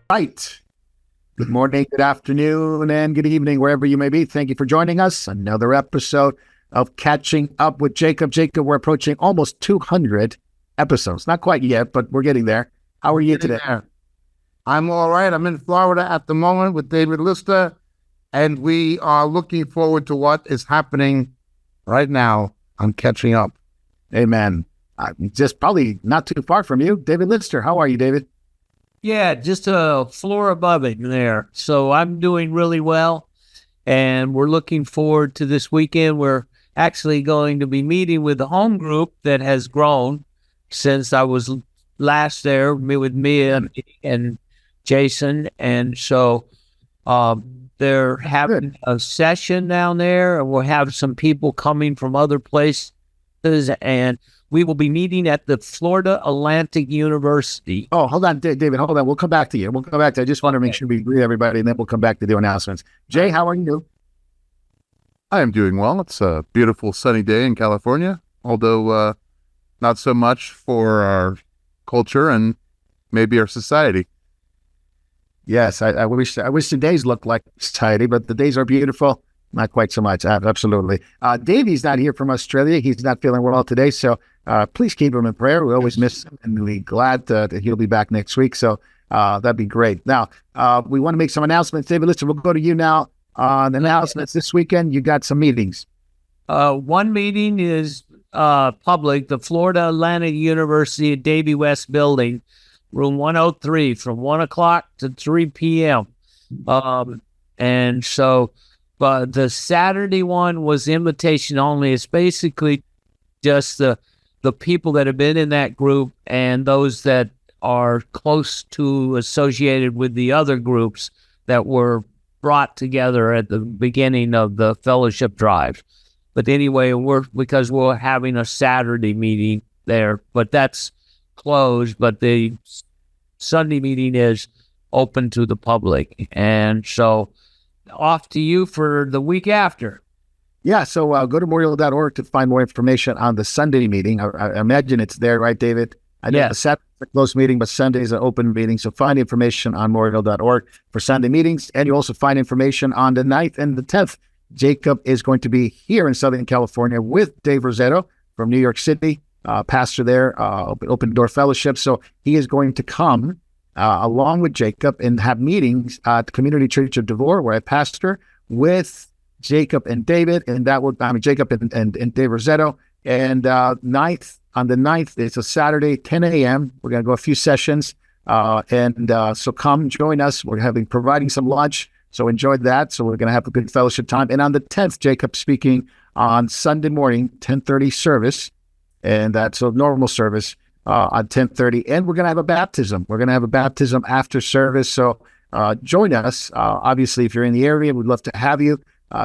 right. Good morning, good afternoon, and good evening, wherever you may be. Thank you for joining us. Another episode of Catching Up with Jacob. Jacob, we're approaching almost 200 episodes. Not quite yet, but we're getting there. How are you today? I'm all right. I'm in Florida at the moment with David Lister, and we are looking forward to what is happening right now on Catching Up. Amen. Just probably not too far from you. David Lister, how are you, David? Yeah, just a floor above it there. So I'm doing really well, and we're looking forward to this weekend. We're actually going to be meeting with the home group that has grown since I was last there, with me and Jason. And so they're having a session down there, and we'll have some people coming from other places, and we will be meeting at the Florida Atlantic University. Oh, hold on, David. Hold on. We'll come back to you. I just want to make sure we greet everybody, and then we'll come back to do announcements. Jay, how are you? I am doing well. It's a beautiful sunny day in California, although not so much for our culture and maybe our society. Yes, I wish the days looked like society, but the days are beautiful. Not quite so much. Absolutely. Davey's not here from Australia. He's not feeling well today, so please keep him in prayer. We always miss him, and we're glad that he'll be back next week, so that'd be great. Now, we want to make some announcements. David, listen, we'll go to you now on announcements. This weekend, you got some meetings. One meeting is public, the Florida Atlantic University at Davie West Building, room 103, from 1 o'clock to 3 p.m. And so... But the Saturday one was invitation only. It's basically just the people that have been in that group and those that are close to associated with the other groups that were brought together at the beginning of the fellowship drive. But anyway, because we're having a Saturday meeting there, but that's closed. But the Sunday meeting is open to the public, and so. Off to you for the week after. Yeah, so go to memorial.org to find more information on the Sunday meeting. I imagine it's there, right, David? I know the Saturday's a closed meeting, but Sunday's an open meeting. So find information on memorial.org for Sunday meetings. And you also find information on the 9th and the 10th. Jacob is going to be here in Southern California with Dave Rossetto from New York City, pastor there, Open Door Fellowship. So he is going to come along with Jacob and have meetings at the Community Church of Devore, where I pastor, with Jacob and David, and Jacob and Dave Rossetto. And on the 9th, it's a Saturday, 10 a.m. We're going to go a few sessions, so come join us. We're providing some lunch, so enjoy that. So we're going to have a good fellowship time. And on the 10th, Jacob speaking on Sunday morning, 10:30 service, and that's a normal service. On 10:30, and we're going to have a baptism. We're going to have a baptism after service, so join us. Obviously, if you're in the area, we'd love to have you.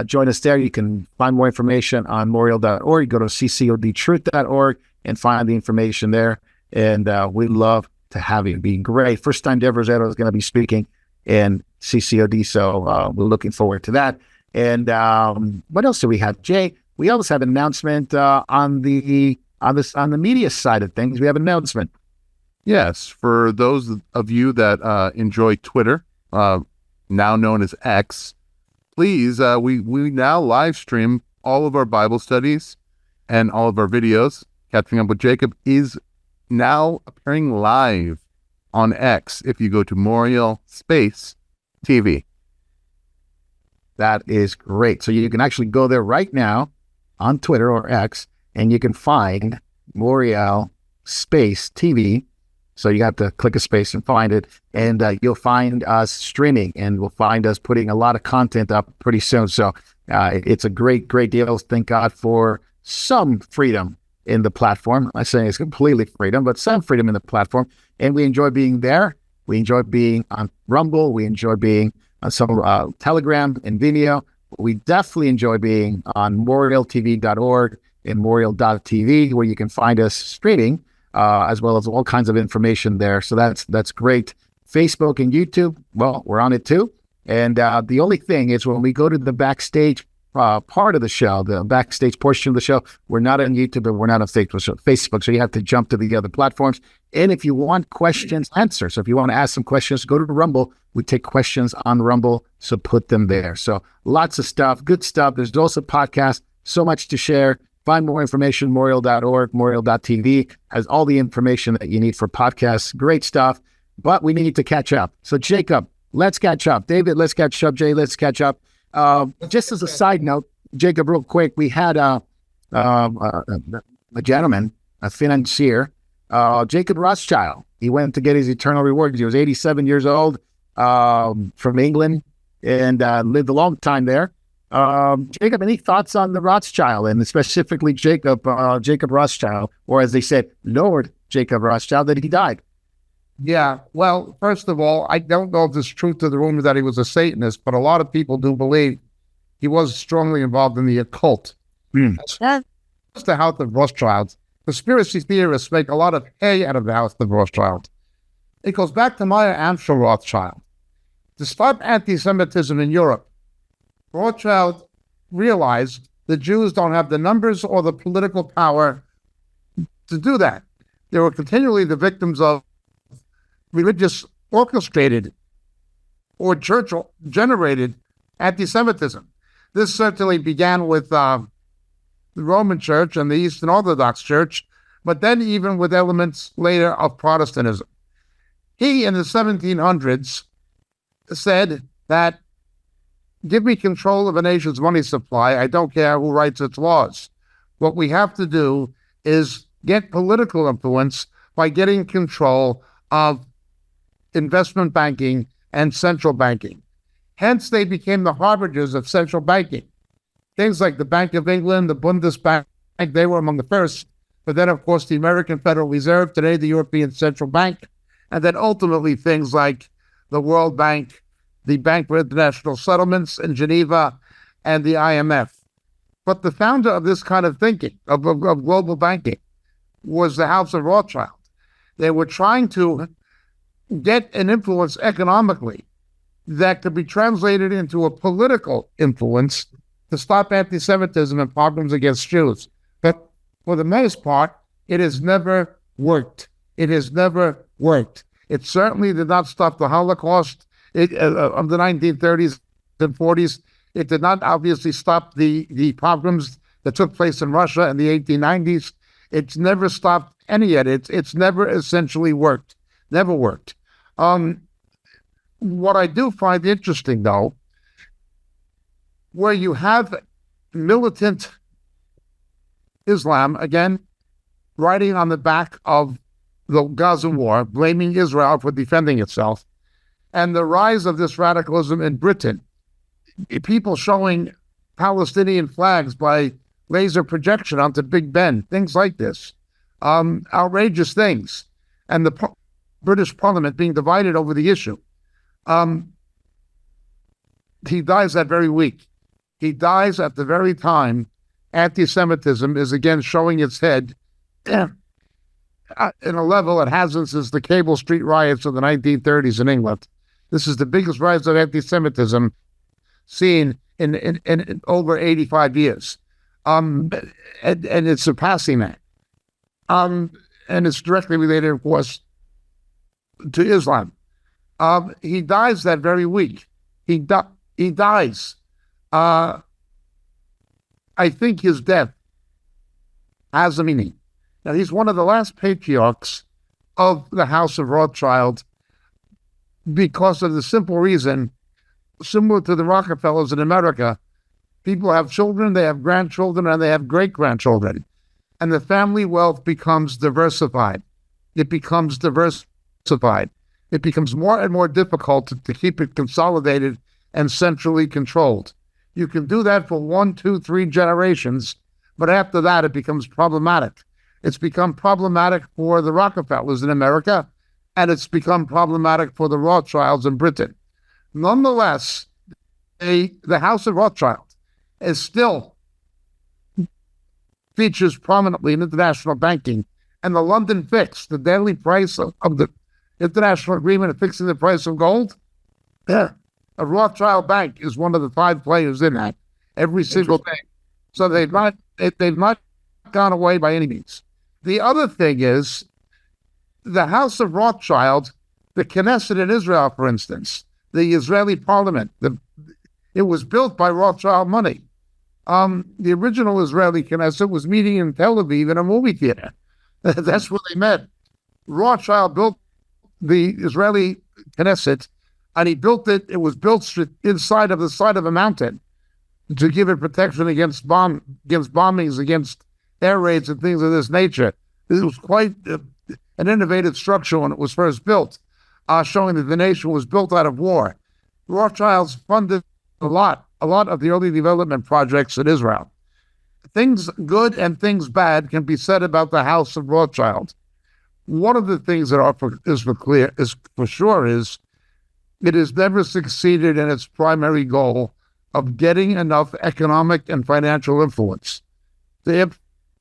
Join us there. You can find more information on memorial.org. Go to ccodtruth.org and find the information there, and we'd love to have you. It'd be great. First time Dave Rossetto is going to be speaking in CCOD, so we're looking forward to that. And what else do we have, Jay? We also have an announcement on the media side of things. We have an announcement. Yes, for those of you that enjoy Twitter, now known as X, please, we now live stream all of our Bible studies and all of our videos. Catching Up with Jacob is now appearing live on X if you go to Memorial Space TV. That is great. So you can actually go there right now on Twitter or X, and you can find Memorial Space TV. So you have to click a space and find it, and you'll find us streaming, and we'll find us putting a lot of content up pretty soon. So it's a great deal. Thank God for some freedom in the platform. I'm not saying it's completely freedom, but some freedom in the platform. And we enjoy being there. We enjoy being on Rumble. We enjoy being on some Telegram and Vimeo. We definitely enjoy being on memorialtv.org and memorial.tv, where you can find us streaming, as well as all kinds of information there. So that's great. Facebook and YouTube, well, we're on it too. And the only thing is, when we go to the backstage part of the show, the backstage portion of the show. We're not on YouTube and we're not on Facebook, so you have to jump to the other platforms. And if you want questions answered, so if you want to ask some questions, go to Rumble. We take questions on Rumble, so put them there. So lots of stuff, good stuff. There's also podcasts, so much to share. Find more information, Memorial.org, Memorial.tv has all the information that you need for podcasts. Great stuff, but we need to catch up. So Jacob, let's catch up. David, let's catch up. Jay, let's catch up. Just as a side note, Jacob, real quick, we had a gentleman, a financier, Jacob Rothschild. He went to get his eternal reward. He was 87 years old, from England, and lived a long time there. Jacob, any thoughts on the Rothschild, and specifically Jacob Rothschild, or as they said, Lord Jacob Rothschild, that he died? Yeah, well, first of all, I don't know if there's truth to the rumor that he was a Satanist, but a lot of people do believe he was strongly involved in the occult. That's the House of Rothschild. Conspiracy theorists make a lot of hay out of the House of Rothschild. It goes back to Meyer Amschel Rothschild. To stop anti-Semitism in Europe, Rothschild realized the Jews don't have the numbers or the political power to do that. They were continually the victims of religious orchestrated or church-generated anti-Semitism. This certainly began with the Roman Church and the Eastern Orthodox Church, but then even with elements later of Protestantism. He, in the 1700s, said that, give me control of a nation's money supply. I don't care who writes its laws. What we have to do is get political influence by getting control of investment banking and central banking. Hence, they became the harbingers of central banking. Things like the Bank of England, the Bundesbank, they were among the first. But then, of course, the American Federal Reserve, today the European Central Bank, and then ultimately things like the World Bank, the Bank for International Settlements in Geneva, and the IMF. But the founder of this kind of thinking, of global banking, was the House of Rothschild. They were trying to get an influence economically that could be translated into a political influence to stop anti-Semitism and pogroms against Jews. But for the most part, it has never worked. It has never worked. It certainly did not stop the Holocaust of the 1930s and 40s. It did not obviously stop the pogroms that took place in Russia in the 1890s. It's never stopped any of it. It's never essentially worked. Never worked. What I do find interesting, though, where you have militant Islam, again, riding on the back of the Gaza war, blaming Israel for defending itself, and the rise of this radicalism in Britain, people showing Palestinian flags by laser projection onto Big Ben, things like this, outrageous things, and the British Parliament being divided over the issue. He dies that very week. He dies at the very time anti-Semitism is again showing its head in a level it hasn't since the Cable Street riots of the 1930s in England. This is the biggest rise of anti-Semitism seen in over 85 years. And it's surpassing that. And it's directly related, of course, to Islam. He dies that very week. He dies. I think his death has a meaning. Now, he's one of the last patriarchs of the House of Rothschild because of the simple reason, similar to the Rockefellers in America, people have children, they have grandchildren, and they have great-grandchildren. And the family wealth becomes diversified. It becomes diversified. It becomes more and more difficult to keep it consolidated and centrally controlled. You can do that for 1, 2, 3 generations, but after that, it becomes problematic. It's become problematic for the Rockefellers in America, and it's become problematic for the Rothschilds in Britain. Nonetheless, the House of Rothschild is still features prominently in international banking, and the London Fix, the daily price of the international agreement of fixing the price of gold, a Rothschild Bank is one of the 5 players in that. every single day. So they've not gone away by any means. The other thing is the House of Rothschild, the Knesset in Israel, for instance, the Israeli parliament, it was built by Rothschild money. The original Israeli Knesset was meeting in Tel Aviv in a movie theater. That's where they met. Rothschild built the Israeli Knesset, and he built it. It was built inside of the side of a mountain to give it protection against bombings, against air raids and things of this nature. It was quite an innovative structure when it was first built, showing that the nation was built out of war. Rothschilds funded a lot of the early development projects in Israel. Things good and things bad can be said about the House of Rothschild. One of the things that is for sure is it has never succeeded in its primary goal of getting enough economic and financial influence to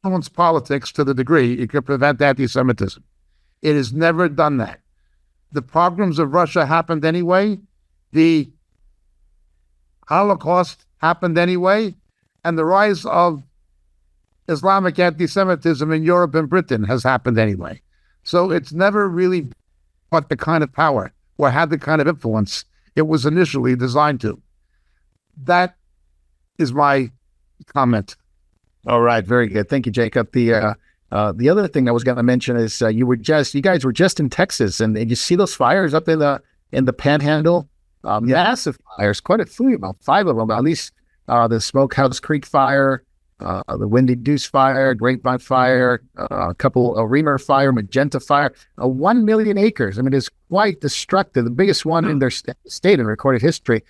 influence politics to the degree it could prevent anti-Semitism. It has never done that. The pogroms of Russia happened anyway. The Holocaust happened anyway. And the rise of Islamic anti-Semitism in Europe and Britain has happened anyway. So it's never really got the kind of power or had the kind of influence it was initially designed to. That is my comment. All right, very good. Thank you, Jacob. The other thing I was going to mention is you guys were just in Texas, and you see those fires up in the Panhandle, massive fires, quite a few, about 5 of them, at least the Smokehouse Creek fire, the Windy Deuce fire, Grapevine fire, a couple, a Reamer fire, Magenta fire, 1 million acres. I mean, it's quite destructive, the biggest one in their state in recorded history.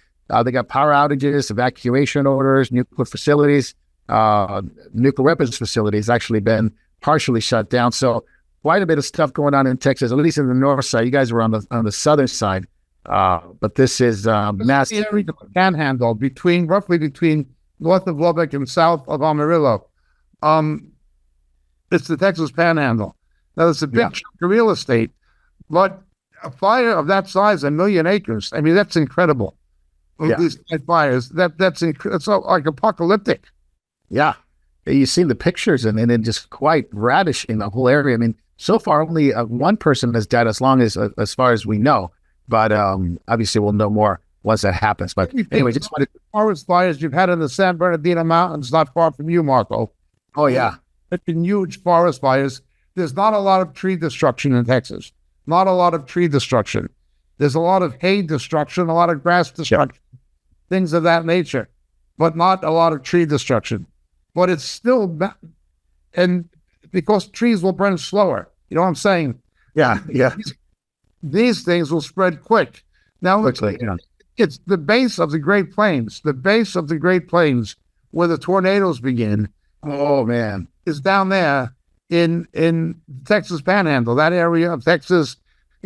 They got power outages, evacuation orders, nuclear facilities, nuclear weapons facilities actually been partially shut down. So quite a bit of stuff going on in Texas, at least in the north side. You guys were on the southern side, but this is massive. The Panhandle roughly between north of Lubbock and south of Amarillo. It's the Texas Panhandle. Now, it's a big chunk of real estate, but a fire of that size, 1 million acres. I mean, that's incredible. These fires, that's like apocalyptic. Yeah, you've seen the pictures, and it just quite ravishing the whole area. I mean, so far only one person has died, as far as we know. But obviously, we'll know more once that happens. But anyway, just wanted forest fires you've had in the San Bernardino Mountains, not far from you, Marco. Oh yeah, it's been huge forest fires. There's not a lot of tree destruction in Texas. Not a lot of tree destruction. There's a lot of hay destruction, a lot of grass destruction, things of that nature, but not a lot of tree destruction. But it's still, and because trees will burn slower. You know what I'm saying? Yeah. These things will spread quick. Now, quickly, it's the base of the Great Plains. The base of the Great Plains where the tornadoes begin. Oh, man. Is down there in Texas Panhandle, that area of Texas,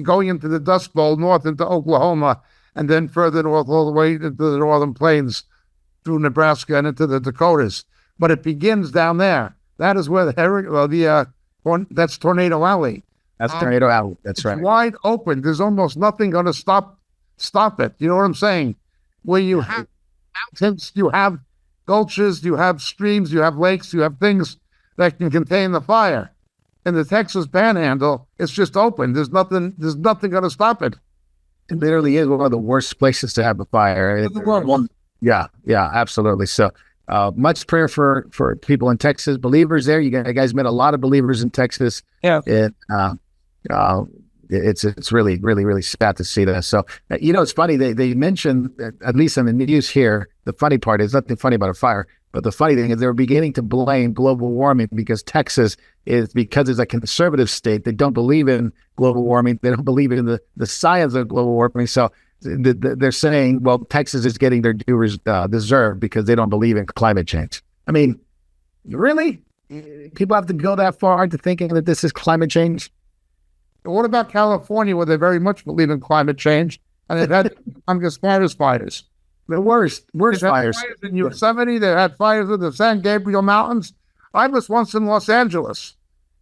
going into the Dust Bowl, north into Oklahoma, and then further north all the way into the northern plains through Nebraska and into the Dakotas. But it begins down there. That is where that's Tornado Alley. That's Tornado Alley. That's right. It's wide open. There's almost nothing going to stop it. You know what I'm saying? Where you have mountains, you have gulches, you have streams, you have lakes, you have things that can contain the fire. In the Texas Panhandle, it's just open. There's nothing going to stop it. It literally is one of the worst places to have a fire. Yeah, absolutely. So much prayer for people in Texas, believers there. You guys met a lot of believers in Texas. Yeah. It's really, really, really sad to see that. So, it's funny. They mentioned, at least in the news here, the funny part is nothing funny about a fire, but the funny thing is they're beginning to blame global warming because Texas because it's a conservative state. They don't believe in global warming. They don't believe in the science of global warming. So they're saying, well, Texas is getting their due deserve because they don't believe in climate change. I mean, really? People have to go that far to thinking that this is climate change? What about California, where they very much believe in climate change, and they've had forest fires? The worst fires. Fires in Yosemite. They had fires in the San Gabriel Mountains. I was once in Los Angeles,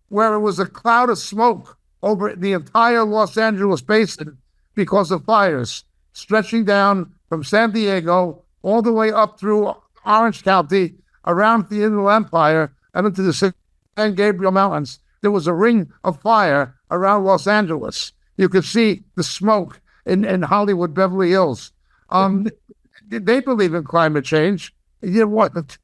where it was a cloud of smoke over the entire Los Angeles basin because of fires stretching down from San Diego all the way up through Orange County, around the Inland Empire, and into the San Gabriel Mountains. There was a ring of fire around Los Angeles. You could see the smoke in Hollywood, Beverly Hills. They believe in climate change. You know what?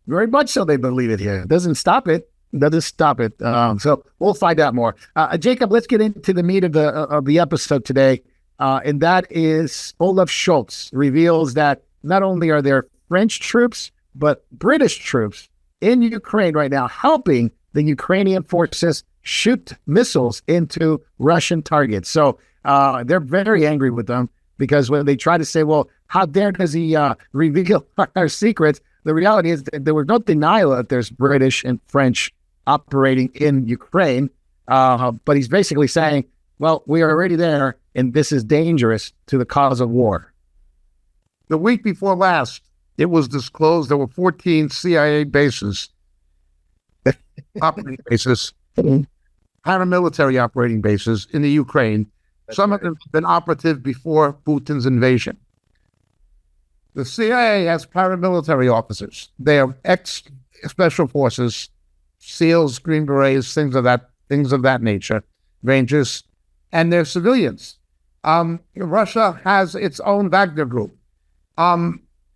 Very much so they believe it here. It doesn't stop it. So we'll find out more. Jacob, let's get into the meat of the episode today. And that is Olaf Scholz reveals that not only are there French troops, but British troops in Ukraine right now helping the Ukrainian forces shoot missiles into Russian targets. So they're very angry with them because when they try to say, well, how dare does he reveal our secrets? The reality is that there was no denial that there's British and French operating in Ukraine. But he's basically saying, well, we are already there, and this is dangerous to the cause of war. The week before last, it was disclosed there were 14 CIA bases, operating bases, paramilitary operating bases in the Ukraine. Some of them have been operative before Putin's invasion. The CIA has paramilitary officers. They are ex-special forces, SEALs, Green Berets, things of that nature, Rangers, and they're civilians. Russia has its own Wagner group.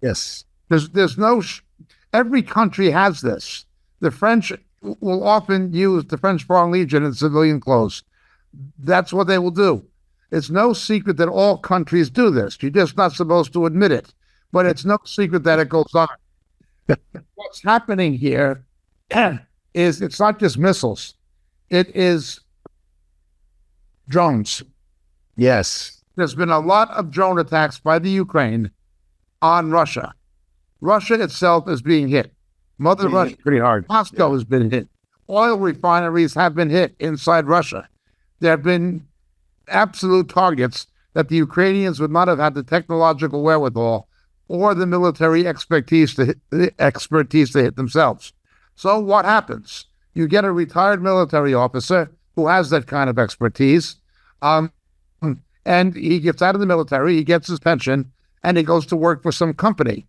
Yes. There's no, every country has this. The French will often use the French Foreign Legion in civilian clothes. That's what they will do. It's no secret that all countries do this. You're just not supposed to admit it. But it's no secret that it goes on. What's happening here is it's not just missiles. It is drones. Yes. There's been a lot of drone attacks by the Ukraine on Russia. Russia itself is being hit. Mother Russia, pretty hard. Moscow has been hit. Oil refineries have been hit inside Russia. There have been absolute targets that the Ukrainians would not have had the technological wherewithal or the military expertise to hit themselves. So what happens? You get a retired military officer who has that kind of expertise, and he gets out of the military, he gets his pension, and he goes to work for some company.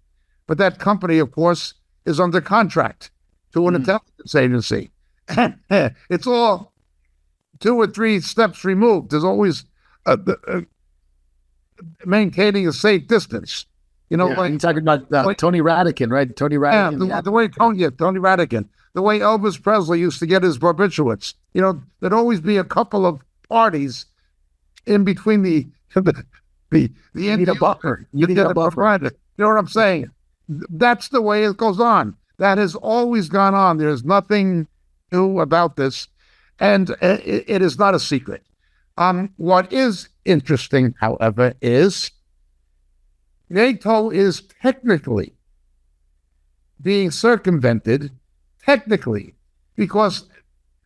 But that company, of course, is under contract to an intelligence agency. It's all 2 or 3 steps removed. There's always maintaining a safe distance. You know, like you're talking about Tony Radican, right? Tony Radican. Yeah, the way Tony Radican, the way Elvis Presley used to get his barbiturates. You know, there'd always be a couple of parties in between the you need a buffer. You need a buffer. You know what I'm saying? That's the way it goes on. That has always gone on. There's nothing new about this, and it is not a secret. What is interesting, however, is NATO is technically being circumvented, because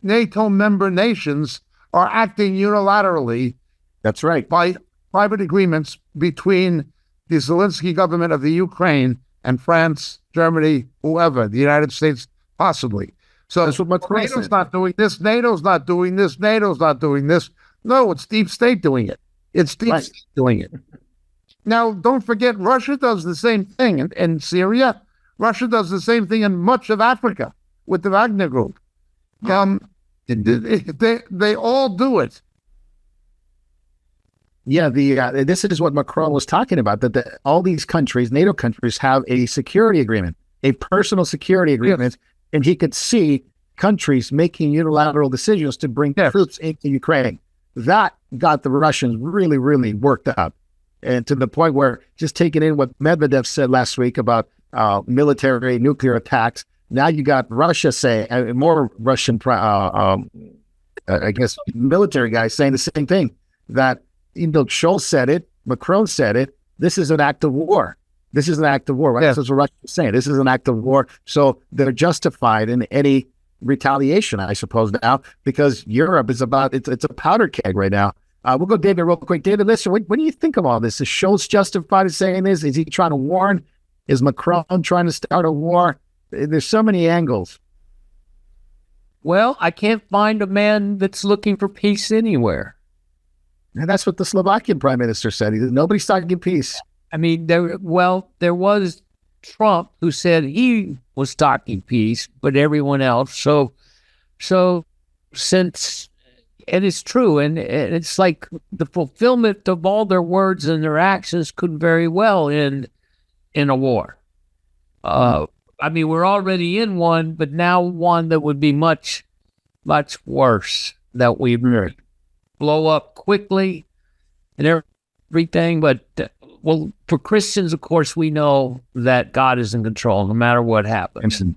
NATO member nations are acting unilaterally. That's right. By private agreements between the Zelensky government of the Ukraine and France, Germany, whoever, the United States, possibly. So that's what NATO's not doing this, NATO's not doing this, NATO's not doing this. No, it's deep state doing it. It's deep state doing it. Now, don't forget, Russia does the same thing in Syria. Russia does the same thing in much of Africa with the Wagner Group. They all do it. Yeah, this is what Macron was talking about, that all these countries, NATO countries, have a security agreement, a personal security agreement, and he could see countries making unilateral decisions to bring troops into Ukraine. That got the Russians really, really worked up, and to the point where, just taking in what Medvedev said last week about military nuclear attacks, now you got Russia saying, more Russian, I guess, military guys saying the same thing, that Scholz said it, Macron said it, this is an act of war. This is an act of war, right? Yes. That's what Russia is saying. This is an act of war. So they're justified in any retaliation, I suppose, now, because Europe is it's a powder keg right now. We'll go David real quick. David, listen, what do you think of all this? Is Scholz justified in saying this? Is he trying to warn? Is Macron trying to start a war? There's so many angles. Well, I can't find a man that's looking for peace anywhere. And that's what the Slovakian prime minister said. Nobody's talking peace. I mean, there was Trump, who said he was talking peace, but everyone else. So since, and it's true, and it's like the fulfillment of all their words and their actions could very well end in a war. I mean, we're already in one, but now one that would be much, much worse, that we blow up quickly and everything. But, well, for Christians, of course, we know that God is in control no matter what happens. And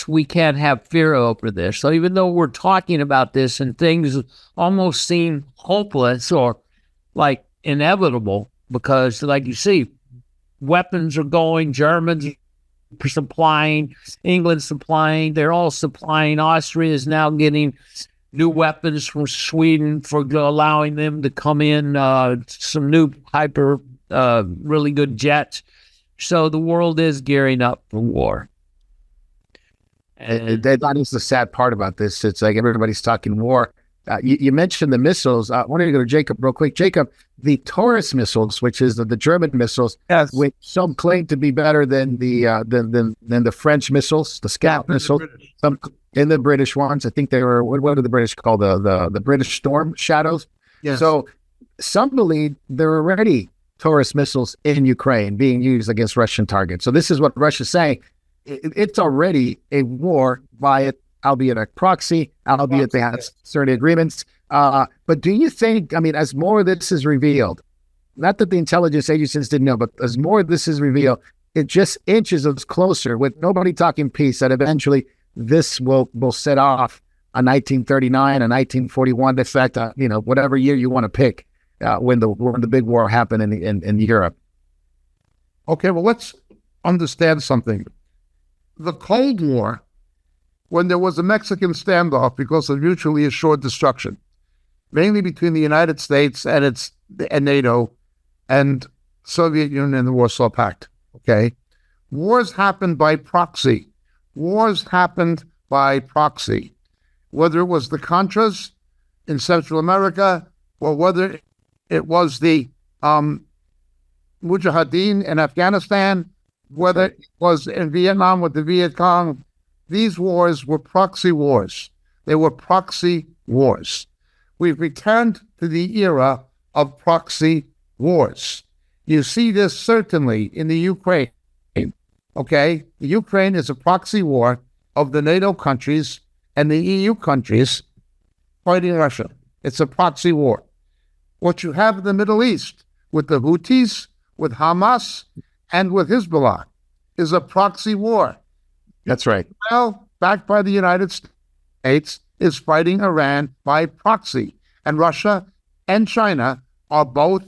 we can't have fear over this. So even though we're talking about this and things almost seem hopeless or like inevitable, because like you see, weapons are going, Germans supplying, England supplying, they're all supplying. Austria is now getting new weapons from Sweden for allowing them to come in, some new really good jets. So the world is gearing up for war. And that is the sad part about this. It's like everybody's talking war. You mentioned the missiles. I want to go to Jacob real quick. Jacob, the Taurus missiles, which is the German missiles, Yes. which some claim to be better than the French missiles, the Scout missiles, some in the British ones. I think they were, what do the British call the British Storm Shadows? Yes. So some believe there are already Taurus missiles in Ukraine being used against Russian targets. So this is what Russia's saying. It's already a war by albeit a proxy, albeit they have certain agreements. But do you think, I mean, as more of this is revealed, not that the intelligence agencies didn't know, but as more of this is revealed, it just inches us closer with nobody talking peace, that eventually this will set off a 1939, a 1941 effect, whatever year you want to pick, when the big war happened in Europe. Okay, well, let's understand something. The Cold War, when there was a Mexican standoff because of mutually assured destruction, mainly between the United States and NATO and Soviet Union and the Warsaw Pact, okay? Wars happened by proxy. Wars happened by proxy. Whether it was the Contras in Central America or whether it was the Mujahideen in Afghanistan, whether it was in Vietnam with the Viet Cong, these wars were proxy wars. They were proxy wars. We've returned to the era of proxy wars. You see this certainly in the Ukraine. Okay? The Ukraine is a proxy war of the NATO countries and the EU countries fighting Russia. It's a proxy war. What you have in the Middle East with the Houthis, with Hamas, and with Hezbollah is a proxy war. That's right. Israel, backed by the United States, is fighting Iran by proxy. And Russia and China are both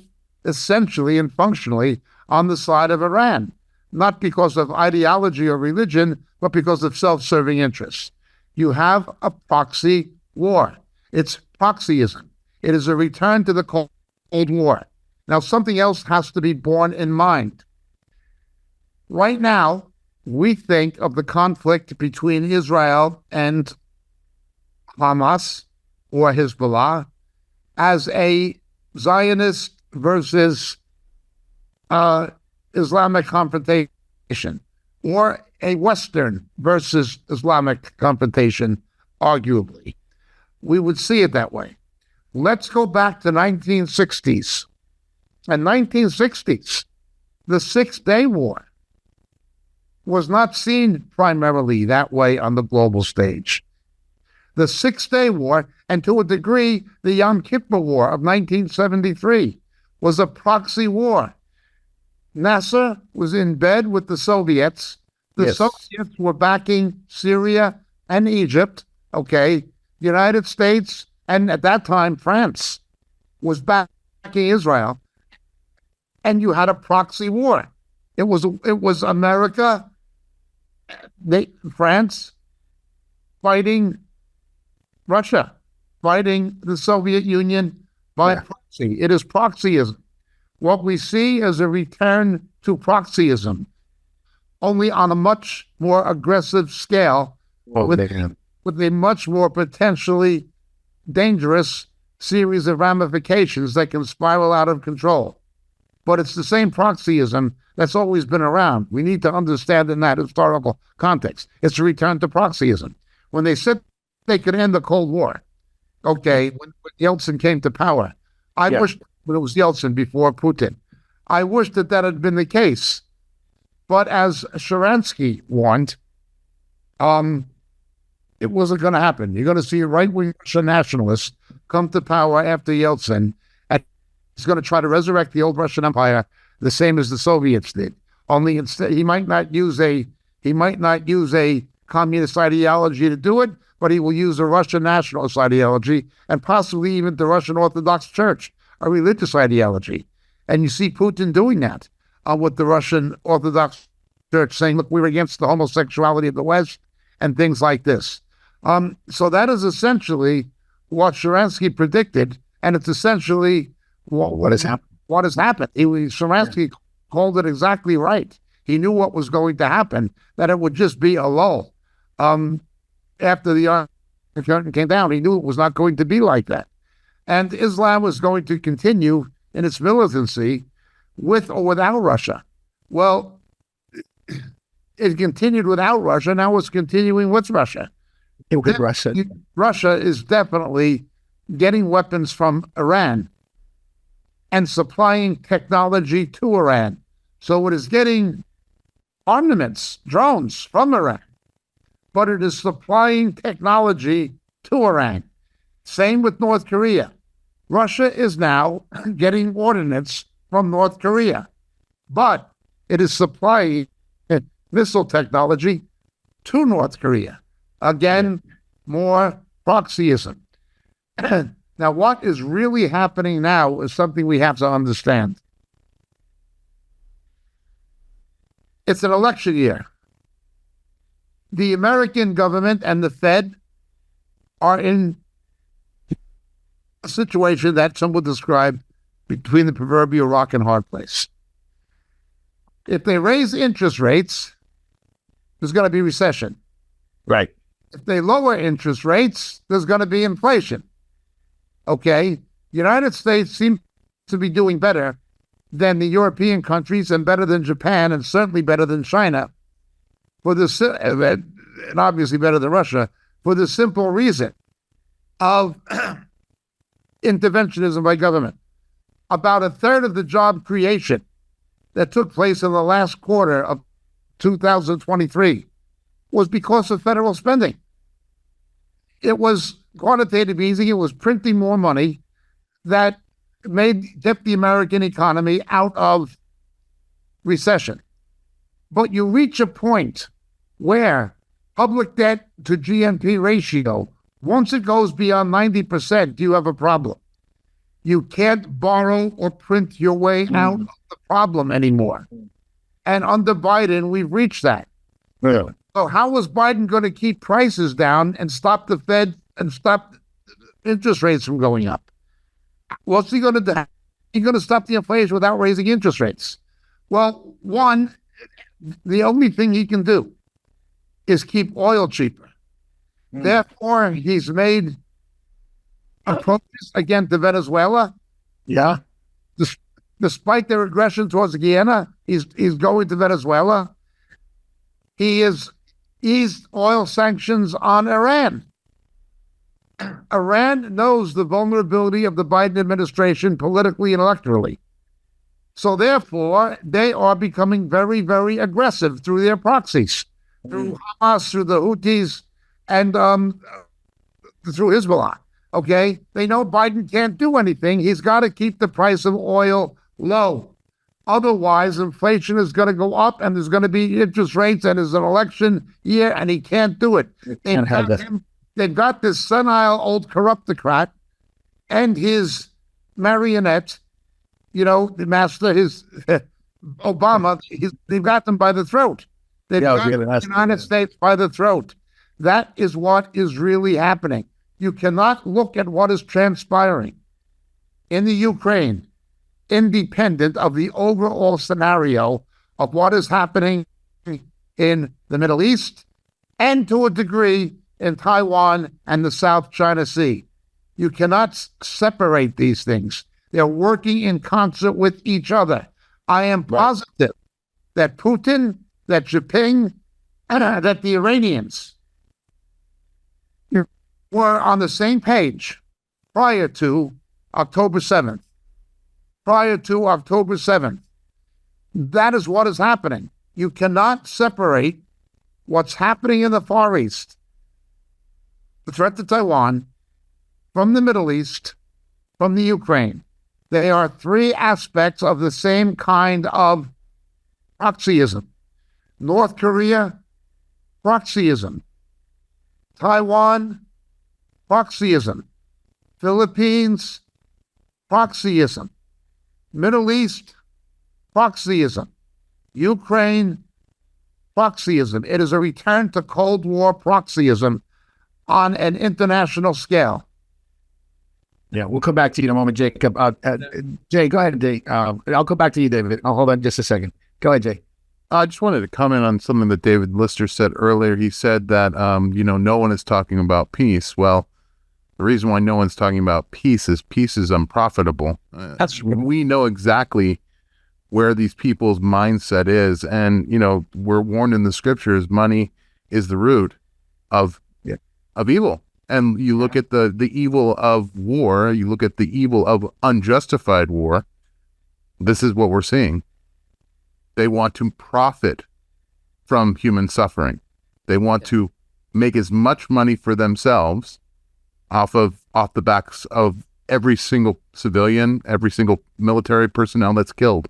essentially and functionally on the side of Iran, not because of ideology or religion, but because of self-serving interests. You have a proxy war. It's proxyism. It is a return to the Cold War. Now, something else has to be borne in mind. Right now, we think of the conflict between Israel and Hamas or Hezbollah as a Zionist versus Islamic confrontation, or a Western versus Islamic confrontation, arguably. We would see it that way. Let's go back to 1960s. In 1960s, the Six-Day War was not seen primarily that way on the global stage. The Six-Day War, and to a degree, the Yom Kippur War of 1973, was a proxy war. Nasser was in bed with the Soviets. The Soviets were backing Syria and Egypt, okay? The United States, and at that time, France, was backing Israel. And you had a proxy war. It was America, France, fighting Russia, fighting the Soviet Union by proxy. It is proxyism. What we see is a return to proxyism, only on a much more aggressive scale, with a much more potentially dangerous series of ramifications that can spiral out of control. but it's the same proxyism that's always been around. We need to understand in that historical context. It's a return to proxyism. When they said they could end the Cold War, okay, when Yeltsin came to power, I wish when it was Yeltsin before Putin, I wish that had been the case. But as Sharansky warned, it wasn't going to happen. You're going to see right-wing Russian nationalists come to power after Yeltsin, and he's going to try to resurrect the old Russian Empire the same as the Soviets did. Only instead, he might not use a communist ideology to do it, but he will use a Russian nationalist ideology and possibly even the Russian Orthodox Church, a religious ideology. And you see Putin doing that with the Russian Orthodox Church, saying, look, we're against the homosexuality of the West and things like this. So that is essentially what Sharansky predicted, and it's essentially what has happened. What has happened. Sharansky called it exactly right. He knew what was going to happen, that it would just be a lull. After the Iron Curtain came down, he knew it was not going to be like that. And Islam was going to continue in its militancy with or without Russia. Well, it continued without Russia. Now it's continuing with Russia. Russia is definitely getting weapons from Iran and supplying technology to Iran. So it is getting armaments, drones from Iran, but it is supplying technology to Iran. Same with North Korea. Russia is now getting ordnance from North Korea, but it is supplying missile technology to North Korea. Again, more proxyism. Now, what is really happening now is something we have to understand. It's an election year. The American government and the Fed are in a situation that some would describe between the proverbial rock and hard place. If they raise interest rates, there's going to be recession. Right. If they lower interest rates, there's going to be inflation. Okay? The United States seems to be doing better than the European countries and better than Japan and certainly better than China, for this, and obviously better than Russia, for the simple reason of interventionism by government. About a third of the job creation that took place in the last quarter of 2023 was because of federal spending. It was quantitative easing. It was printing more money that kept the American economy out of recession. But you reach a point where public debt to GNP ratio, once it goes beyond 90%, you have a problem. You can't borrow or print your way out of the problem anymore. And under Biden, we've reached that. Really? So how is Biden going to keep prices down and stop the Fed and stop interest rates from going up? What's he going to do? He's going to stop the inflation without raising interest rates. Well, one, the only thing he can do is keep oil cheaper. Therefore, he's made approaches against Venezuela. Yeah. Despite their aggression towards Guyana, he's going to Venezuela. He has eased oil sanctions on Iran. Iran knows the vulnerability of the Biden administration politically and electorally. So therefore, they are becoming very, very aggressive through their proxies, through Hamas, through the Houthis, and through Hezbollah. Okay? They know Biden can't do anything. He's got to keep the price of oil low. Otherwise, inflation is going to go up, and there's going to be interest rates, and it's an election year, and he can't do it. They've got this senile old corruptocrat and his marionette, the master, his Obama. They've got them by the throat. They've got the United States by the throat. That is what is really happening. You cannot look at what is transpiring in the Ukraine independent of the overall scenario of what is happening in the Middle East and to a degree in Taiwan and the South China Sea. You cannot separate these things. They're working in concert with each other. I am positive that Putin, that Jinping, that the Iranians were on the same page prior to October 7th. Prior to October 7th. That is what is happening. You cannot separate what's happening in the Far East, the threat to Taiwan, from the Middle East, from the Ukraine. They are three aspects of the same kind of proxyism. North Korea, proxyism. Taiwan, proxyism. Philippines, proxyism. Middle East, proxyism. Ukraine, proxyism. It is a return to Cold War proxyism on an international scale. Yeah, we'll come back to you in a moment, Jacob. Jay, go ahead, Jay. I'll come back to you, David. I'll hold on just a second. Go ahead, Jay. I just wanted to comment on something that David Lister said earlier. He said that, no one is talking about peace. Well, the reason why no one's talking about peace is unprofitable. We know exactly where these people's mindset is. And, we're warned in the scriptures, money is the root of evil. And you look at the evil of war, you look at the evil of unjustified war. This is what we're seeing. They want to profit from human suffering. They want to make as much money for themselves off the backs of every single civilian, every single military personnel that's killed.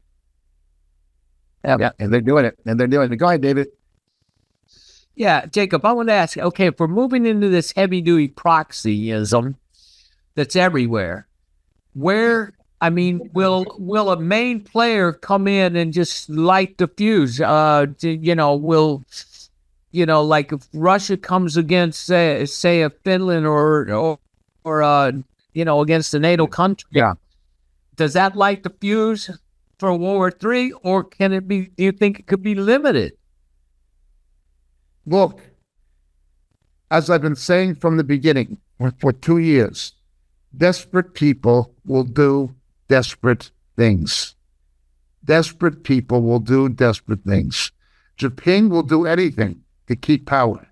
Yeah, and they're doing it. Go ahead, David. Yeah, Jacob, I want to ask, okay, if we're moving into this heavy-duty proxyism that's everywhere, will a main player come in and just light the fuse? Like if Russia comes against, say a Finland or against a NATO country, does that light the fuse for World War III, or can it be? Do you think it could be limited? Look, as I've been saying from the beginning for 2 years, desperate people will do desperate things. Desperate people will do desperate things. Japan will do anything to keep power.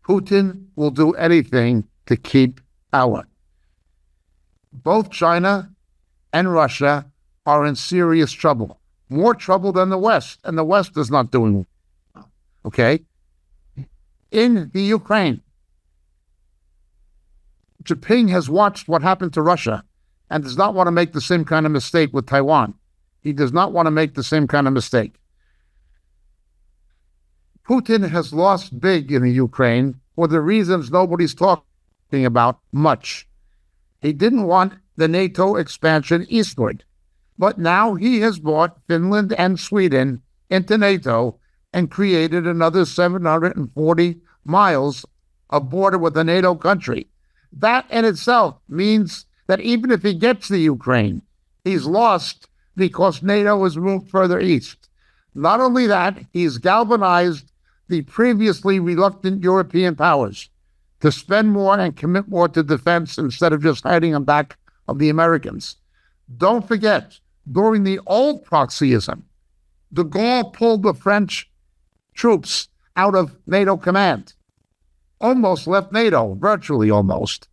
Putin will do anything to keep power. Both China and Russia are in serious trouble. More trouble than the West, and the West is not doing well. Okay? In the Ukraine, Japan has watched what happened to Russia and does not want to make the same kind of mistake with Taiwan. He does not want to make the same kind of mistake. Putin has lost big in the Ukraine for the reasons nobody's talking about much. He didn't want the NATO expansion eastward, but now he has brought Finland and Sweden into NATO and created another 740 miles of border with a NATO country. That in itself means that even if he gets the Ukraine, he's lost because NATO has moved further east. Not only that, he's galvanized the previously reluctant European powers to spend more and commit more to defense instead of just hiding on back of the Americans. Don't forget, during the old proxyism, de Gaulle pulled the French troops out of NATO command. Almost left NATO, virtually almost.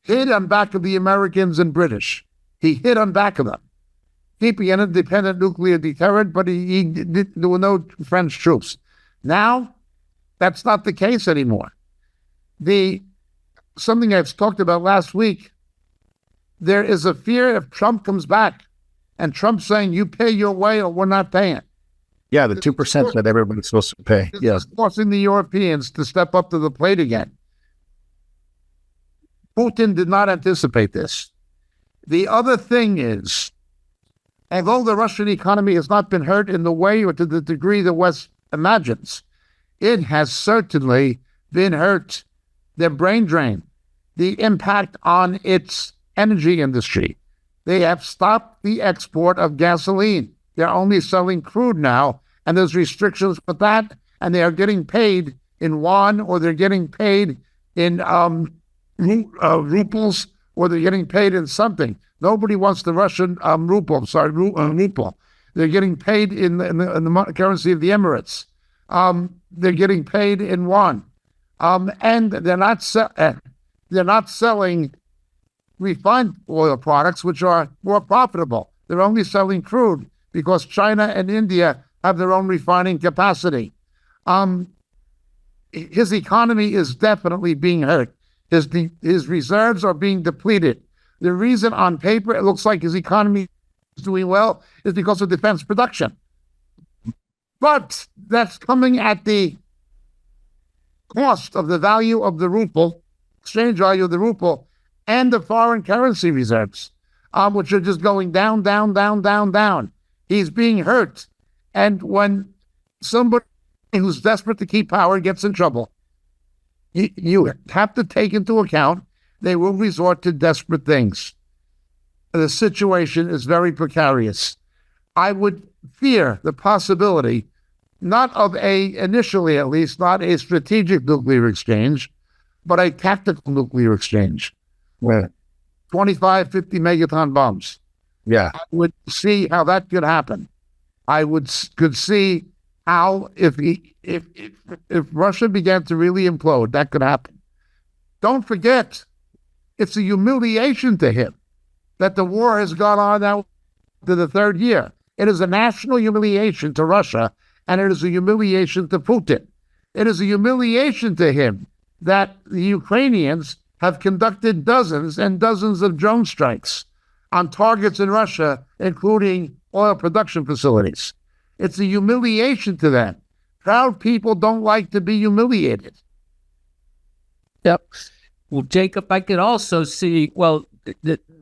Hid on back of the Americans and British. He hid on back of them, keeping an independent nuclear deterrent, but there were no French troops. Now, that's not the case anymore. Something I've talked about last week, there is a fear if Trump comes back, and Trump's saying, you pay your way or we're not paying. Yeah, the 2% that everybody's supposed to pay. This is forcing the Europeans to step up to the plate again. Putin did not anticipate this. The other thing is, although the Russian economy has not been hurt in the way or to the degree the West imagines, it has certainly been hurt. Their brain drain, the impact on its energy industry. They have stopped the export of gasoline. They're only selling crude now, and there's restrictions for that, and they are getting paid in yuan, or they're getting paid in rubles, or they're getting paid in something. Nobody wants the Russian ruble. They're getting paid in the currency of the Emirates. They're getting paid in yuan, and they're not selling refined oil products, which are more profitable. They're only selling crude because China and India have their own refining capacity. His economy is definitely being hurt. His reserves are being depleted. The reason on paper it looks like his economy is doing well is because of defense production. But that's coming at the cost of the value of the ruble, exchange value of the ruble, and the foreign currency reserves, which are just going down, down, down, down, down. He's being hurt. And when somebody who's desperate to keep power gets in trouble, you have to take into account they will resort to desperate things. The situation is very precarious. I would fear the possibility, not of initially at least, not a strategic nuclear exchange, but a tactical nuclear exchange. Well, 25, 50 megaton bombs. yeah. I would see how that could happen. I could see how if Russia began to really implode, that could happen. Don't forget, it's a humiliation to him that the war has gone on now to the third year. It is a national humiliation to Russia, and it is a humiliation to Putin. It is a humiliation to him that the Ukrainians have conducted dozens and dozens of drone strikes on targets in Russia, including oil production facilities. It's a humiliation to them. Proud people don't like to be humiliated. Yep. Well, Jacob, I could also see,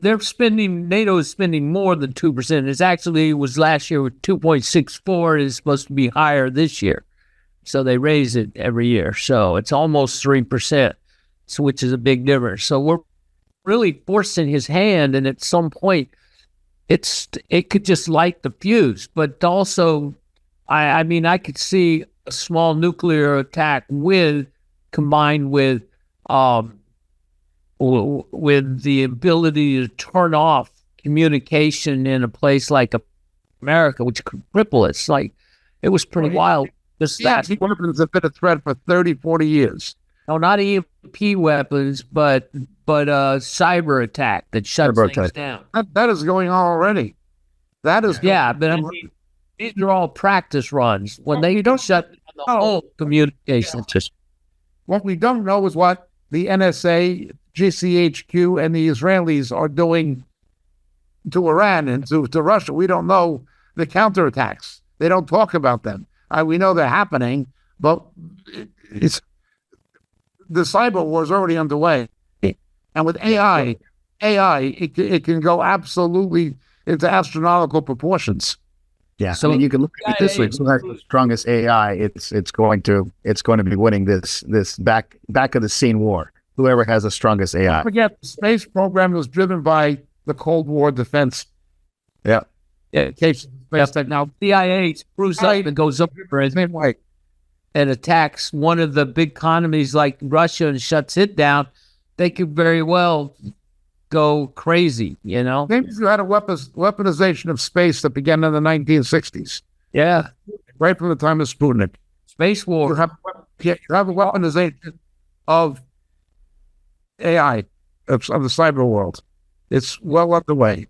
they're spending, NATO is spending more than 2%. It's actually was last year with 2.64. It's supposed to be higher this year. So they raise it every year. So it's almost 3%, which is a big difference. So we're really forcing his hand. And at some point, it could just light the fuse. But also, I mean, I could see a small nuclear attack combined with the ability to turn off communication in a place like America, which could cripple it. It was pretty wild. Weapons have been a threat for 30, 40 years. No, not EMP weapons, but cyber attack that shuts things down. That is going on already. That is but I mean, these are all practice runs. When they don't shut down the whole communication system. What we don't know is what the NSA, GCHQ, and the Israelis are doing to Iran and to Russia. We don't know the counterattacks. They don't talk about them. We know they're happening, but the cyber war is already underway. And with AI, it can go absolutely into astronomical proportions. Yeah, so I mean, you can look at it this way. So the strongest AI, it's going to be winning this back of the scene war. Whoever has the strongest AI. Don't forget, the space program was driven by the Cold War defense. Yeah. Now CIA screws up and goes up and attacks one of the big economies like Russia and shuts it down. They could very well go crazy, you know? Maybe you had a weaponization of space that began in the 1960s. Yeah. Right from the time of Sputnik. Space war. You have a weaponization of AI, of the cyber world. It's well underway.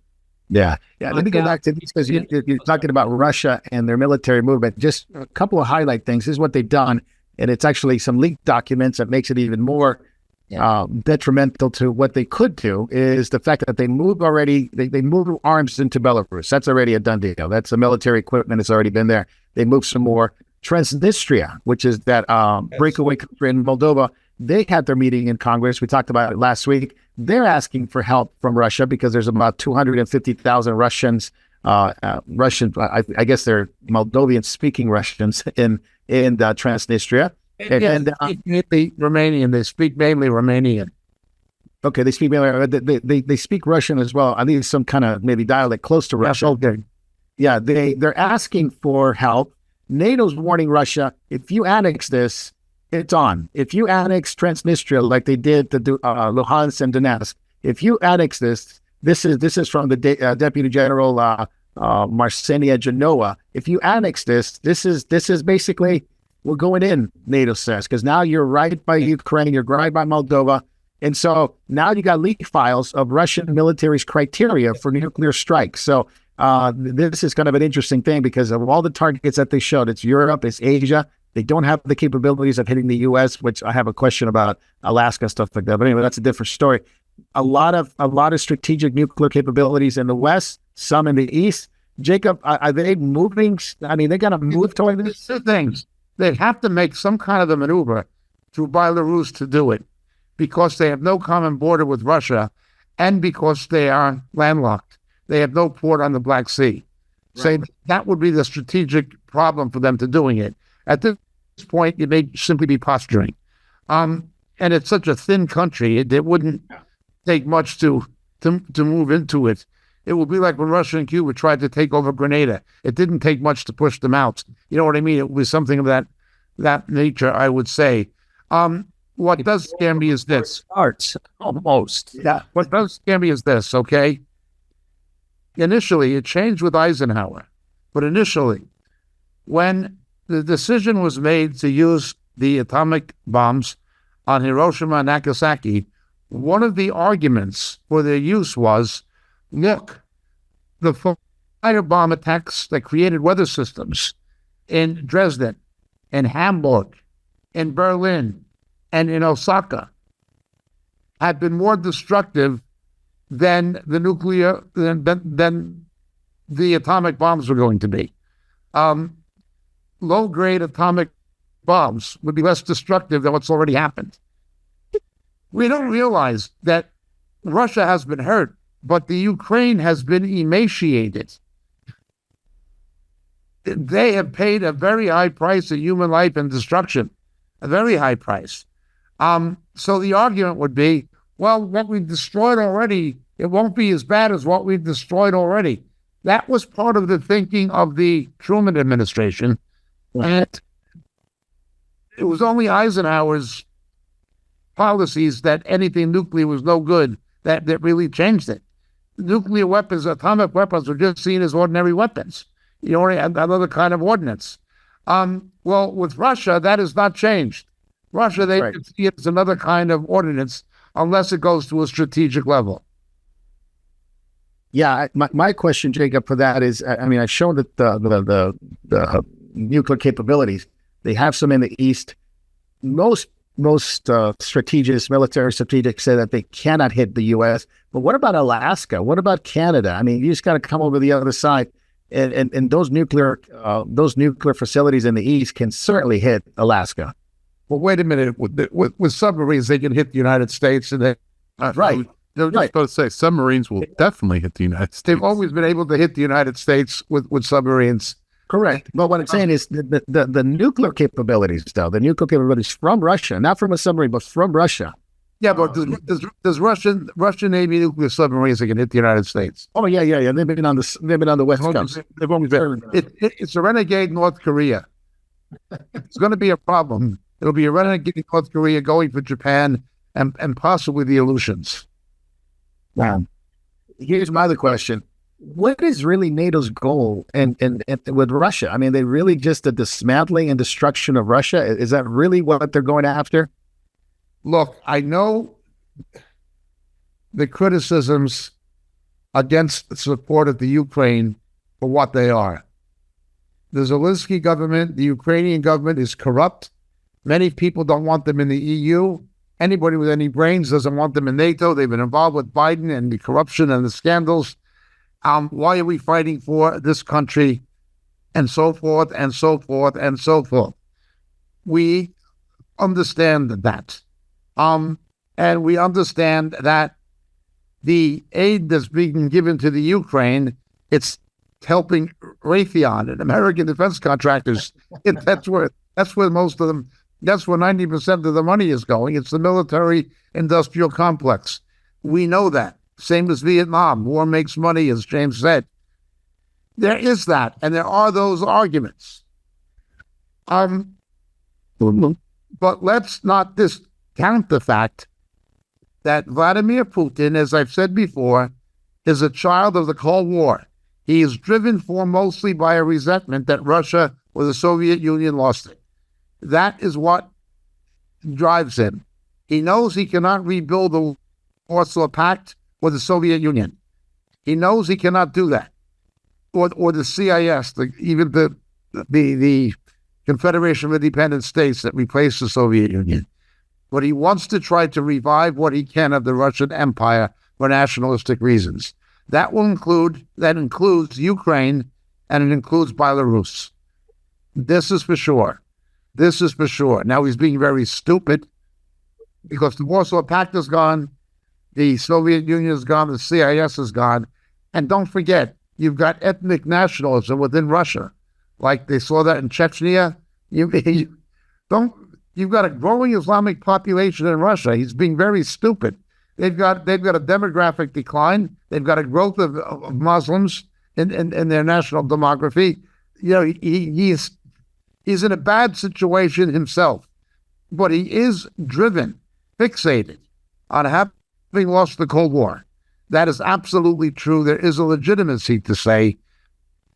Yeah. Let me go back to this because you're talking about Russia and their military movement. Just a couple of highlight things. This is what they've done, and it's actually some leaked documents that makes it even more detrimental to what they could do. Is the fact that they moved already. They moved arms into Belarus. That's already a done deal. That's the military equipment that's already been there. They moved some more. Transnistria, which is that breakaway country in Moldova. They had their meeting in Congress. We talked about it last week. They're asking for help from Russia because there's about 250,000 Russians. I guess they're Moldovan-speaking Russians in Transnistria. And mainly Romanian. They speak mainly Romanian. Okay, they speak mainly. They speak Russian as well. I think some kind of maybe dialect close to Russian. Okay. Yeah, they're asking for help. NATO's warning Russia: if you annex this, it's on. If you annex Transnistria like they did to Luhansk and Donetsk, if you annex this is from the Deputy General Marsinia, Genoa. If you annex this is basically, we're going in, NATO says, because now you're right by Ukraine, you're right by Moldova. And so now you got leak files of Russian military's criteria for nuclear strikes. So this is kind of an interesting thing because of all the targets that they showed, it's Europe, it's Asia. They don't have the capabilities of hitting the U.S., which I have a question about Alaska, stuff like that. But anyway, that's a different story. A lot of strategic nuclear capabilities in the West, some in the East. Jacob, are they moving? I mean, they're going to move toward this? Two things. They have to make some kind of a maneuver through Belarus to do it because they have no common border with Russia and because they are landlocked. They have no port on the Black Sea. Right. So that would be the strategic problem for them to doing it. At this point, it may simply be posturing. And it's such a thin country, it wouldn't take much to move into it. It would be like when Russia and Cuba tried to take over Grenada. It didn't take much to push them out. You know what I mean? It was something of that nature, I would say. What does scare me is this. Arts, almost. Yeah. What does scare me is this, okay? Initially, it changed with Eisenhower. But initially, when the decision was made to use the atomic bombs on Hiroshima and Nagasaki, one of the arguments for their use was, look, the firebomb attacks that created weather systems in Dresden, in Hamburg, in Berlin, and in Osaka have been more destructive than the nuclear, than the atomic bombs were going to be. Low-grade atomic bombs would be less destructive than what's already happened. We don't realize that Russia has been hurt, but the Ukraine has been emaciated. They have paid a very high price of human life and destruction, a very high price. So the argument would be, well, what we've destroyed already, it won't be as bad as what we've destroyed already. That was part of the thinking of the Truman administration. And it was only Eisenhower's policies that anything nuclear was no good that really changed it. Nuclear weapons, atomic weapons were just seen as ordinary weapons. You only had another kind of ordinance. Well, with Russia, that has not changed. Russia, they see it as another kind of ordinance unless it goes to a strategic level. Yeah, my question, Jacob, for that is, I mean, I've shown that the nuclear capabilities, they have some in the East. Most strategists, military strategics say that they cannot hit the U.S. But what about Alaska? What about Canada? I mean, you just got to come over the other side, and those nuclear facilities in the East can certainly hit Alaska. Well, wait a minute. With submarines, they can hit the United States, and they right. I was just about to say, submarines will definitely hit the United States. They've always been able to hit the United States with submarines. Correct. But what I'm saying is the nuclear capabilities, though, the nuclear capabilities from Russia, not from a submarine, but from Russia. Yeah, but does Russian Navy nuclear submarines that can hit the United States? Oh yeah. They've been on the West Coast. They've only been. It's a renegade North Korea. It's going to be a problem. It'll be a renegade North Korea going for Japan and possibly the Aleutians. Wow. Here's my other question. What is really NATO's goal and with Russia? I mean, they really just the dismantling and destruction of Russia? Is that really what they're going after? Look, I know the criticisms against the support of the Ukraine for what they are. The Zelensky government, the Ukrainian government is corrupt. Many people don't want them in the EU. Anybody with any brains doesn't want them in NATO. They've been involved with Biden and the corruption and the scandals. Why are we fighting for this country? And so forth, and so forth, and so forth. We understand that. And we understand that the aid that's being given to the Ukraine, it's helping Raytheon and American defense contractors. That's where most of them, that's where 90% of the money is going. It's the military industrial complex. We know that. Same as Vietnam. War makes money, as James said. There is that, and there are those arguments. But let's not discount the fact that Vladimir Putin, as I've said before, is a child of the Cold War. He is driven mostly by a resentment that Russia or the Soviet Union lost it. That is what drives him. He knows he cannot rebuild the Warsaw Pact or the Soviet Union. He knows he cannot do that, or the CIS, even the Confederation of Independent States that replaced the Soviet Union. But he wants to try to revive what he can of the Russian Empire for nationalistic reasons. That includes Ukraine, and it includes Belarus. This is for sure. This is for sure. Now he's being very stupid because the Warsaw Pact is gone, the Soviet Union is gone, the CIS is gone, and don't forget, you've got ethnic nationalism within Russia, like they saw that in Chechnya. You've got a growing Islamic population in Russia. He's being very stupid. They've got a demographic decline. They've got a growth of Muslims in their national demography. He's in a bad situation himself, but he is driven, fixated on having lost the Cold War. That is absolutely true. There is a legitimacy to say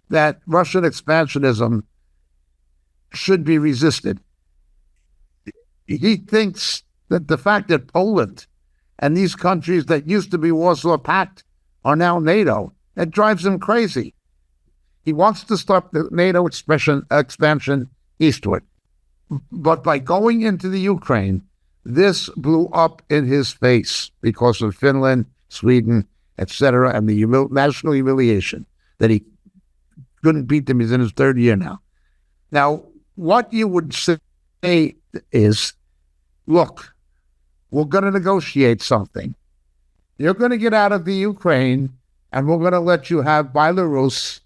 that Russian expansionism should be resisted. He thinks that the fact that Poland and these countries that used to be Warsaw Pact are now NATO, that drives him crazy. He wants to stop the NATO expansion eastward. But by going into the Ukraine, this blew up in his face because of Finland, Sweden, etc., and the national humiliation that he couldn't beat them. He's in his third year now. Now, what you would say is, look, we're going to negotiate something. You're going to get out of the Ukraine, and we're going to let you have Belarus,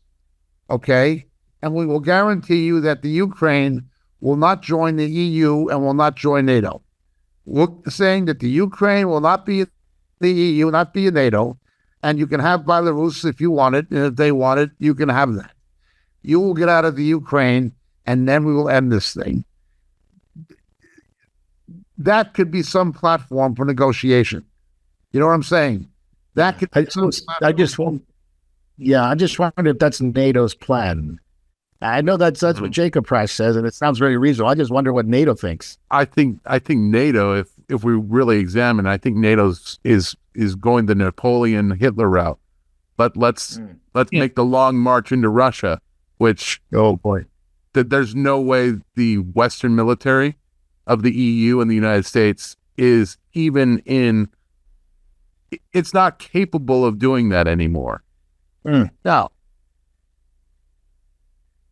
okay? And we will guarantee you that the Ukraine will not join the EU and will not join NATO. We're saying that the Ukraine will not be in the EU, not be in NATO, and you can have Belarus if you want it, and if they want it, you can have that. You will get out of the Ukraine, and then we will end this thing. That could be some platform for negotiation. You know what I'm saying? That could be I just wonder if that's NATO's plan. I know that's what Jacob Price says, and it sounds very reasonable. I just wonder what NATO thinks. I think NATO, if we really examine, I think NATO is going the Napoleon Hitler route. But let's make the long march into Russia, which there's no way the Western military of the EU and the United States is even it's not capable of doing that anymore. No.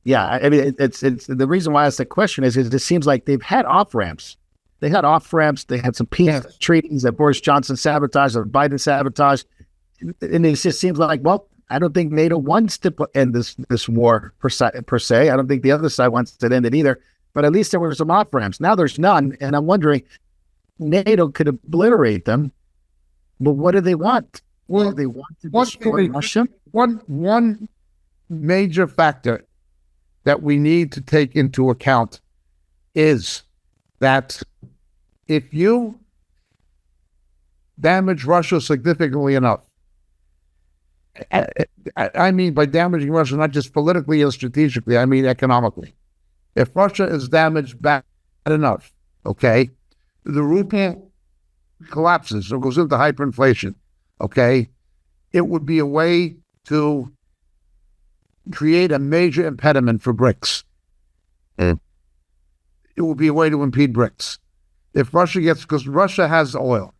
Yeah, I mean, it's the reason why I asked the question is it seems like they've had off-ramps. They had off-ramps. They had some peace treaties that Boris Johnson sabotaged or Biden sabotaged. And it just seems like, well, I don't think NATO wants to end this war per se. I don't think the other side wants to end it either. But at least there were some off-ramps. Now there's none. And I'm wondering, NATO could obliterate them, but what do they want? Well, do they want to destroy Russia? One major factor that we need to take into account is that if you damage Russia significantly enough, I mean by damaging Russia, not just politically or strategically, I mean economically. If Russia is damaged bad enough, okay, the ruble collapses or goes into hyperinflation, okay, it would be a way to create a major impediment for BRICS. It will be a way to impede BRICS. If Russia because Russia has oil,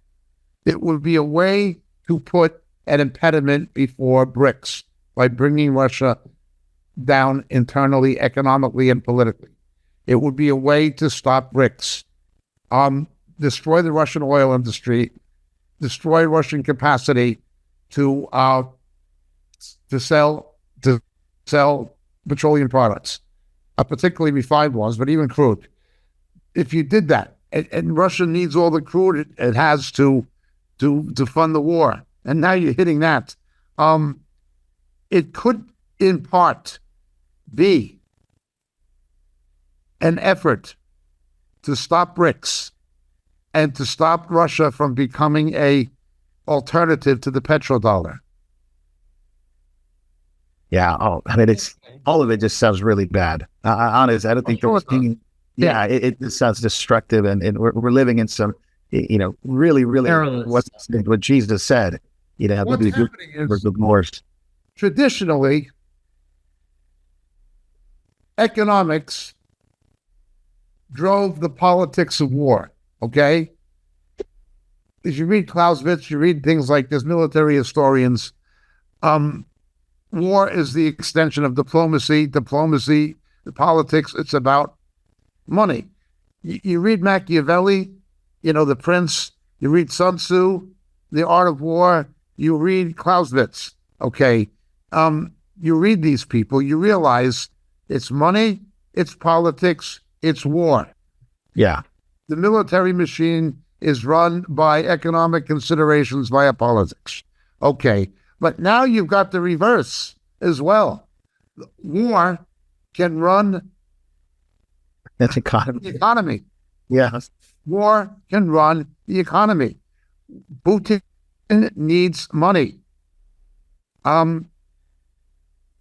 it would be a way to put an impediment before BRICS by bringing Russia down internally, economically, and politically. It would be a way to stop BRICS, destroy the Russian oil industry, destroy Russian capacity to sell petroleum products, particularly refined ones, but even crude. If you did that, and Russia needs all the crude it has to fund the war, and now you're hitting that, it could in part be an effort to stop BRICS and to stop Russia from becoming a alternative to the petrodollar. Yeah. Oh, I mean, it's all of it just sounds really bad. Honest, I don't think there was any. Yeah, it just sounds destructive, and we're living in some, really, really what Jesus said. What's happening is the wars. Traditionally, economics drove the politics of war. Okay, as you read Clausewitz, you read things like this, military historians. War is the extension of diplomacy. Diplomacy, the politics, it's about money. You read Machiavelli, The Prince. You read Sun Tzu, The Art of War. You read Clausewitz. Okay. You read these people, you realize it's money, it's politics, it's war. Yeah. The military machine is run by economic considerations via politics. Okay. But now you've got the reverse as well. War can run that's economy. the economy. Yeah. War can run the economy. Putin needs money.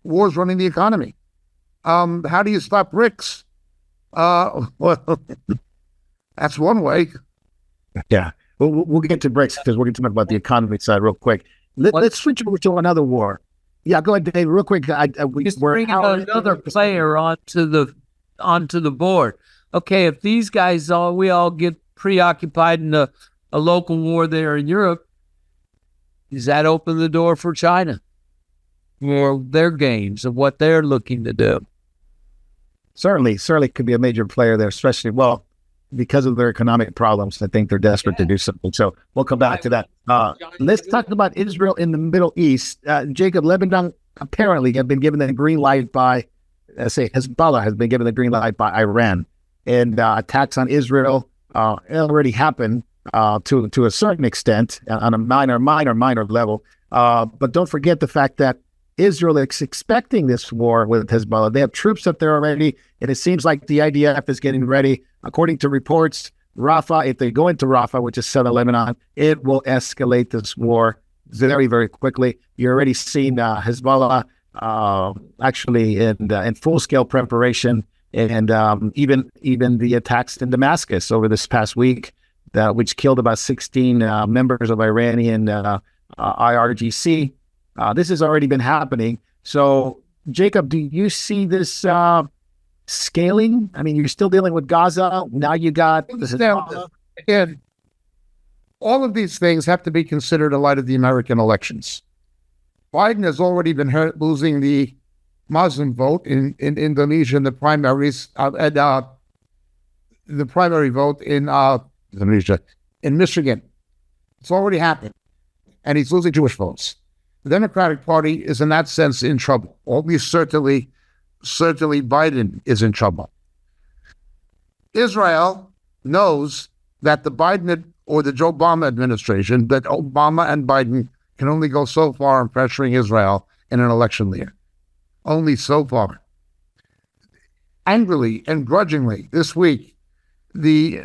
War's running the economy. How do you stop BRICS? Well, that's one way. Yeah. We'll get to BRICS because we're going to talk about the economy side real quick. Let's switch over to another war. Yeah, go ahead, Dave. Real quick. Just bringing another player onto the board. Okay, if these guys we all get preoccupied in a local war there in Europe, does that open the door for China for their games of what they're looking to do? Certainly could be a major player there, especially, because of their economic problems. I think they're desperate to do something. So we'll come back to that. Let's talk about Israel in the Middle East. Jacob, Lebanon apparently have been given the green light by, Hezbollah has been given the green light by Iran. And attacks on Israel already happened to a certain extent on a minor level. But don't forget the fact that Israel is expecting this war with Hezbollah. They have troops up there already, and it seems like the IDF is getting ready. According to reports, Rafah, if they go into Rafah, which is southern Lebanon, it will escalate this war very, very quickly. You're already seeing Hezbollah actually in full-scale preparation, and even the attacks in Damascus over this past week, which killed about 16 members of Iranian IRGC. This has already been happening. So, Jacob, do you see this scaling? I mean, you're still dealing with Gaza. Now you got... Again, all of these things have to be considered in light of the American elections. Biden has already been losing the Muslim vote in Indonesia in the primaries, and the primary vote in Indonesia, in Michigan. It's already happened. And he's losing Jewish votes. The Democratic Party is in that sense in trouble. Or at least certainly Biden is in trouble. Israel knows that the Biden or the Joe Obama administration, that Obama and Biden can only go so far in pressuring Israel in an election year. Only so far. Angrily and grudgingly, this week, the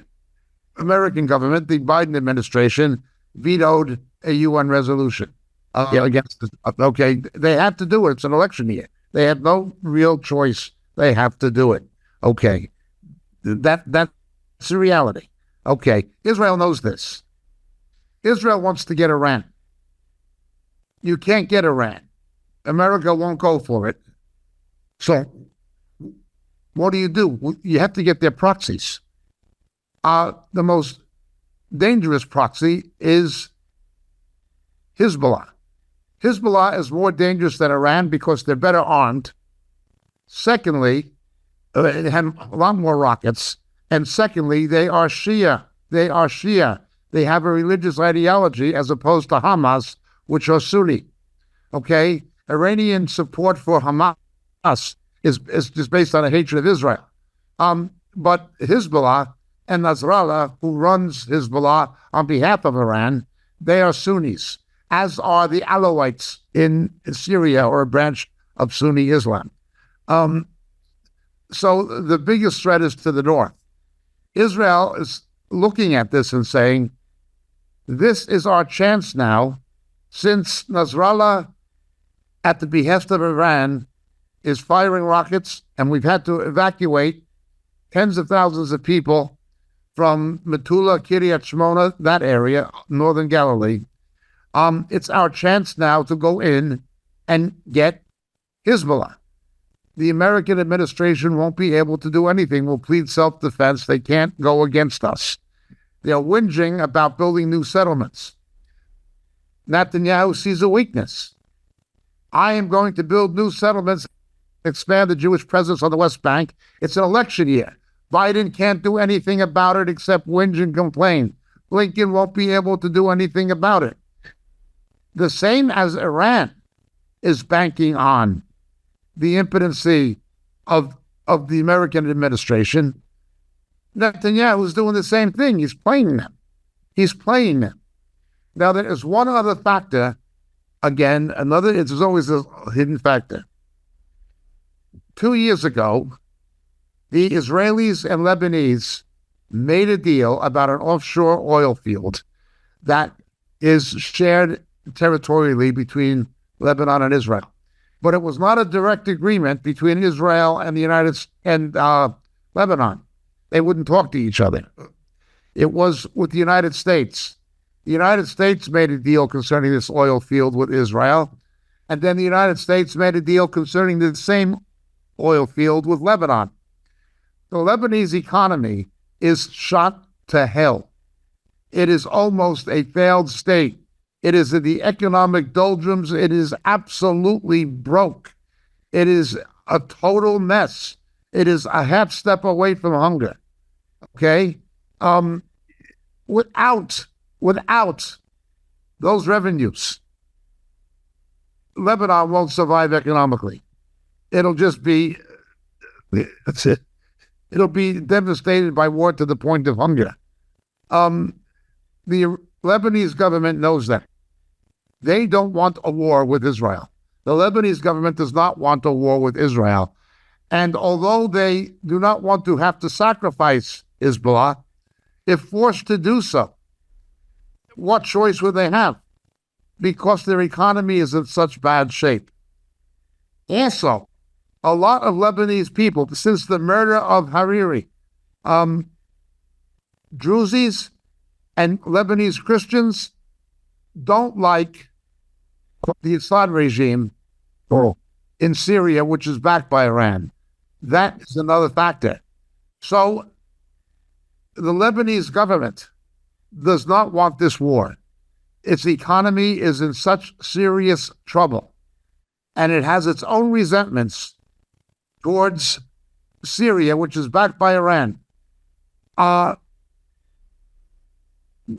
American government, the Biden administration, vetoed a UN resolution against this. Okay, they have to do it. It's an election year. They have no real choice. They have to do it. Okay, that's the reality. Okay, Israel knows this. Israel wants to get Iran. You can't get Iran. America won't go for it. So, what do? You have to get their proxies. The most dangerous proxy is Hezbollah. Hezbollah is more dangerous than Iran because they're better armed. Secondly, they have a lot more rockets. And secondly, they are Shia. They have a religious ideology as opposed to Hamas, which are Sunni. Okay? Iranian support for Hamas is just based on a hatred of Israel. But Hezbollah and Nasrallah, who runs Hezbollah on behalf of Iran, they are Sunnis, as are the Alawites in Syria, or a branch of Sunni Islam. So the biggest threat is to the north. Israel is looking at this and saying, this is our chance now, since Nasrallah at the behest of Iran, is firing rockets, and we've had to evacuate tens of thousands of people from Metula, Kiryat Shmona, that area, northern Galilee. It's our chance now to go in and get Hezbollah. The American administration won't be able to do anything. We'll plead self-defense. They can't go against us. They're whinging about building new settlements. Netanyahu sees a weakness. I am going to build new settlements, expand the Jewish presence on the West Bank. It's an election year. Biden can't do anything about it except whinge and complain. Blinken won't be able to do anything about it. The same as Iran is banking on the impotency of the American administration. Netanyahu is doing the same thing. He's playing them. He's playing them. Now, there is one other factor. Again, there's always a hidden factor. 2 years ago, the Israelis and Lebanese made a deal about an offshore oil field that is shared territorially between Lebanon and Israel. But it was not a direct agreement between Israel and the Lebanon. They wouldn't talk to each other. It was with the United States. The United States made a deal concerning this oil field with Israel, and then the United States made a deal concerning the same oil field with Lebanon. The Lebanese economy is shot to hell. It is almost a failed state. It is in the economic doldrums. It is absolutely broke. It is a total mess. It is a half step away from hunger. Okay? Without those revenues, Lebanon won't survive economically. It'll just be, that's it. It'll be devastated by war to the point of hunger. The Lebanese government knows that. They don't want a war with Israel. The Lebanese government does not want a war with Israel. And although they do not want to have to sacrifice Hezbollah, if forced to do so, what choice would they have? Because their economy is in such bad shape. Also, a lot of Lebanese people, since the murder of Hariri, Druzes and Lebanese Christians don't like the Assad regime in Syria, which is backed by Iran. That is another factor. So the Lebanese government does not want this war. Its economy is in such serious trouble, and it has its own resentments towards Syria, which is backed by Iran. We're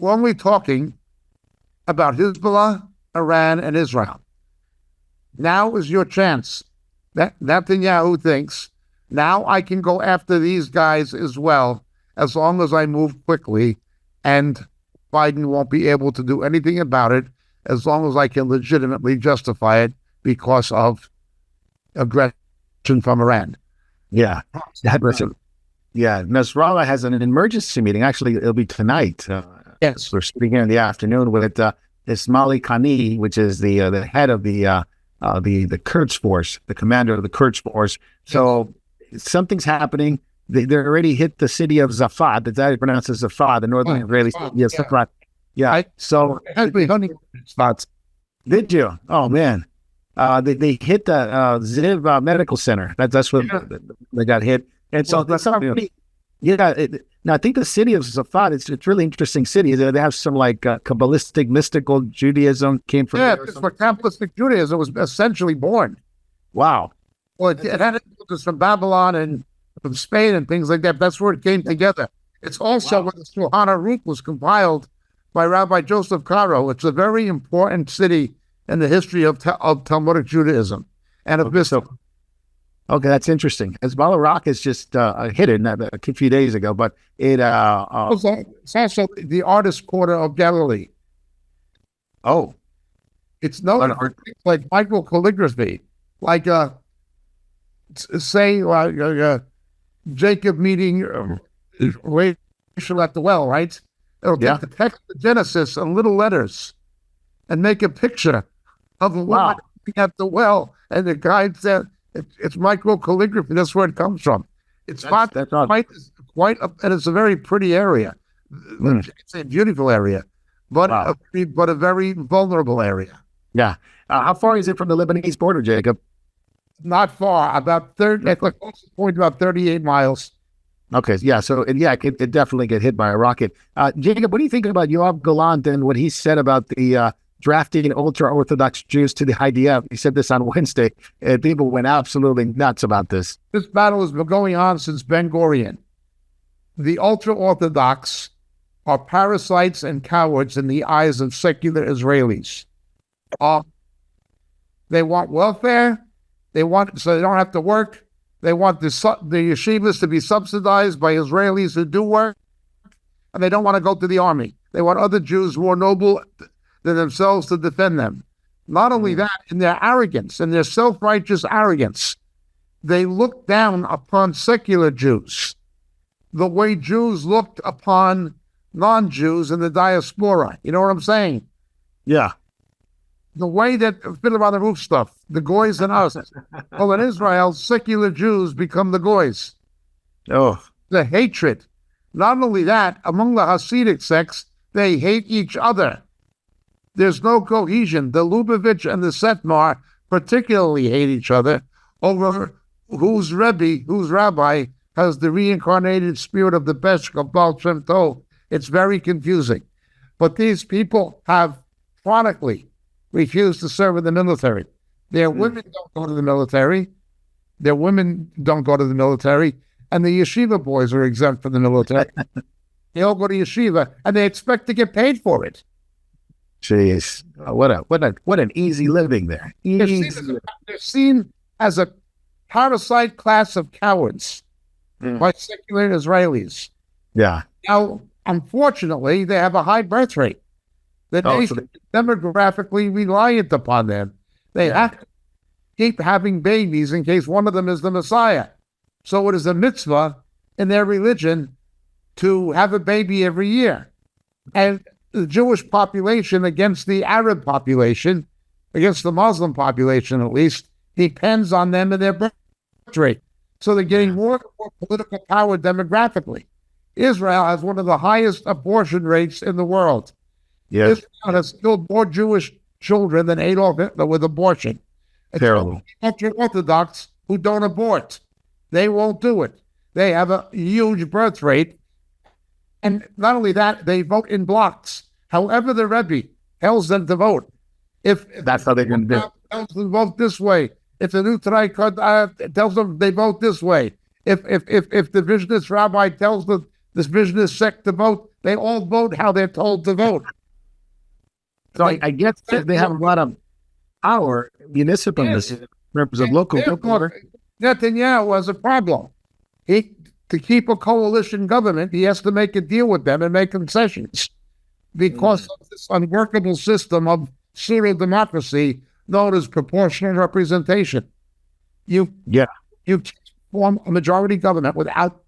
only talking about Hezbollah, Iran, and Israel. Now is your chance. Netanyahu thinks, now I can go after these guys as well, as long as I move quickly, and Biden won't be able to do anything about it as long as I can legitimately justify it because of aggression from Iran. Yeah. Yeah. Nasrallah has an emergency meeting. Actually, it'll be tonight. Yes. We're speaking here in the afternoon with Ismaili Khani, which is the head of the Quds force, the commander of the Quds force. So something's happening. They already hit the city of Zafad. That's how you pronounce it, Zafad, the northern Israeli city of Zafad. Yeah. So has been hunting spots. Did you? Oh man. They hit the Ziv Medical Center. That's what they got hit. And so that's not really, now I think the city of Zafad, it's a really interesting city. They have some like Kabbalistic, mystical Judaism came from there. It's where Kabbalistic Judaism was essentially born. Wow. Well, it had influences from Babylon and from Spain and things like that. That's where it came together. It's also where the Shulchan Aruch was compiled by Rabbi Joseph Caro. It's a very important city in the history of Talmudic Judaism and of mysticism. Okay, that's interesting. Hezbollah Rock is just hidden a few days ago, but it it's also the artist quarter of Galilee. Oh, it's known for things like microcalligraphy, like say Jacob meeting Rachel at the well, right? It'll take the text of Genesis and little letters and make a picture of a woman at the well, and the guy said it's microcalligraphy. That's where it comes from. It's That's not and it's a very pretty area. It's a beautiful area, but Wow. but a very vulnerable area. Yeah. How far is it from the Lebanese border, Jacob? Not far, about 30. At the closest point, about 38 miles. Okay. Yeah. So, it definitely get hit by a rocket. Jacob, what do you think about Yoav Gallant and what he said about the drafting ultra-Orthodox Jews to the IDF? He said this on Wednesday. People went absolutely nuts about this. This battle has been going on since Ben Gurion. The ultra-Orthodox are parasites and cowards in the eyes of secular Israelis. They want welfare. So they don't have to work. They want the yeshivas to be subsidized by Israelis who do work, and they don't want to go to the army. They want other Jews more noble than themselves to defend them. Not only that, in their arrogance, in their self-righteous arrogance, they look down upon secular Jews the way Jews looked upon non-Jews in the diaspora. You know what I'm saying? Yeah. The way that Fiddler on the Roof stuff, the goys and us. Well, in Israel, secular Jews become the goys. Oh, The hatred. Not only that, among the Hasidic sects, they hate each other. There's no cohesion. The Lubavitch and the Setmar particularly hate each other over whose rabbi has the reincarnated spirit of the Beshk of Baal Shem Tov. It's very confusing. But these people have chronically refused to serve in the military. Their women don't go to the military. And the yeshiva boys are exempt from the military. They all go to yeshiva, and they expect to get paid for it. jeez. What an easy living there. They're seen as a parasite class of cowards by secular Israelis. Yeah. Now, unfortunately, they have a high birth rate. The nation is demographically reliant upon them. They have to keep having babies in case one of them is the Messiah. So it is a mitzvah in their religion to have a baby every year. And the Jewish population against the Arab population, against the Muslim population at least, depends on them and their birth rate. So they're getting more and more political power demographically. Israel has one of the highest abortion rates in the world. Yes. Israel has killed more Jewish children than Adolf Hitler with abortion. It's Terrible. Ultra-Orthodox who don't abort. They won't do it. They have a huge birth rate. And not only that, they vote in blocks. However the Rebbe tells them to vote. If That's how they're going to do it. tells them to vote this way. If the new Trichot tells them they vote this way. If the Visionist rabbi tells the this Visionist sect to vote, they all vote how they're told to vote. So I guess they have a lot of power, municipal, represent local. Netanyahu was a problem. To keep a coalition government, he has to make a deal with them and make concessions because of this unworkable system of pseudo democracy known as proportional representation. You can't form a majority government without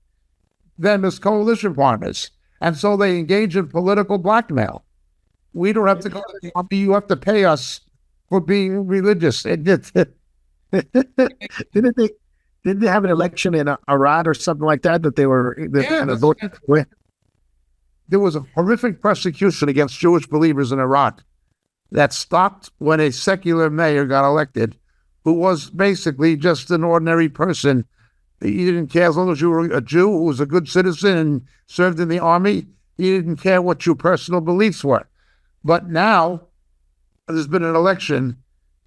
them as coalition partners, and so they engage in political blackmail. We don't have to go to the army. You have to pay us for being religious. Didn't they have an election in Iran or something like that they were voting with? There was a horrific persecution against Jewish believers in Iran that stopped when a secular mayor got elected, who was basically just an ordinary person. He didn't care as long as you were a Jew who was a good citizen and served in the army. He didn't care what your personal beliefs were. But now there's been an election,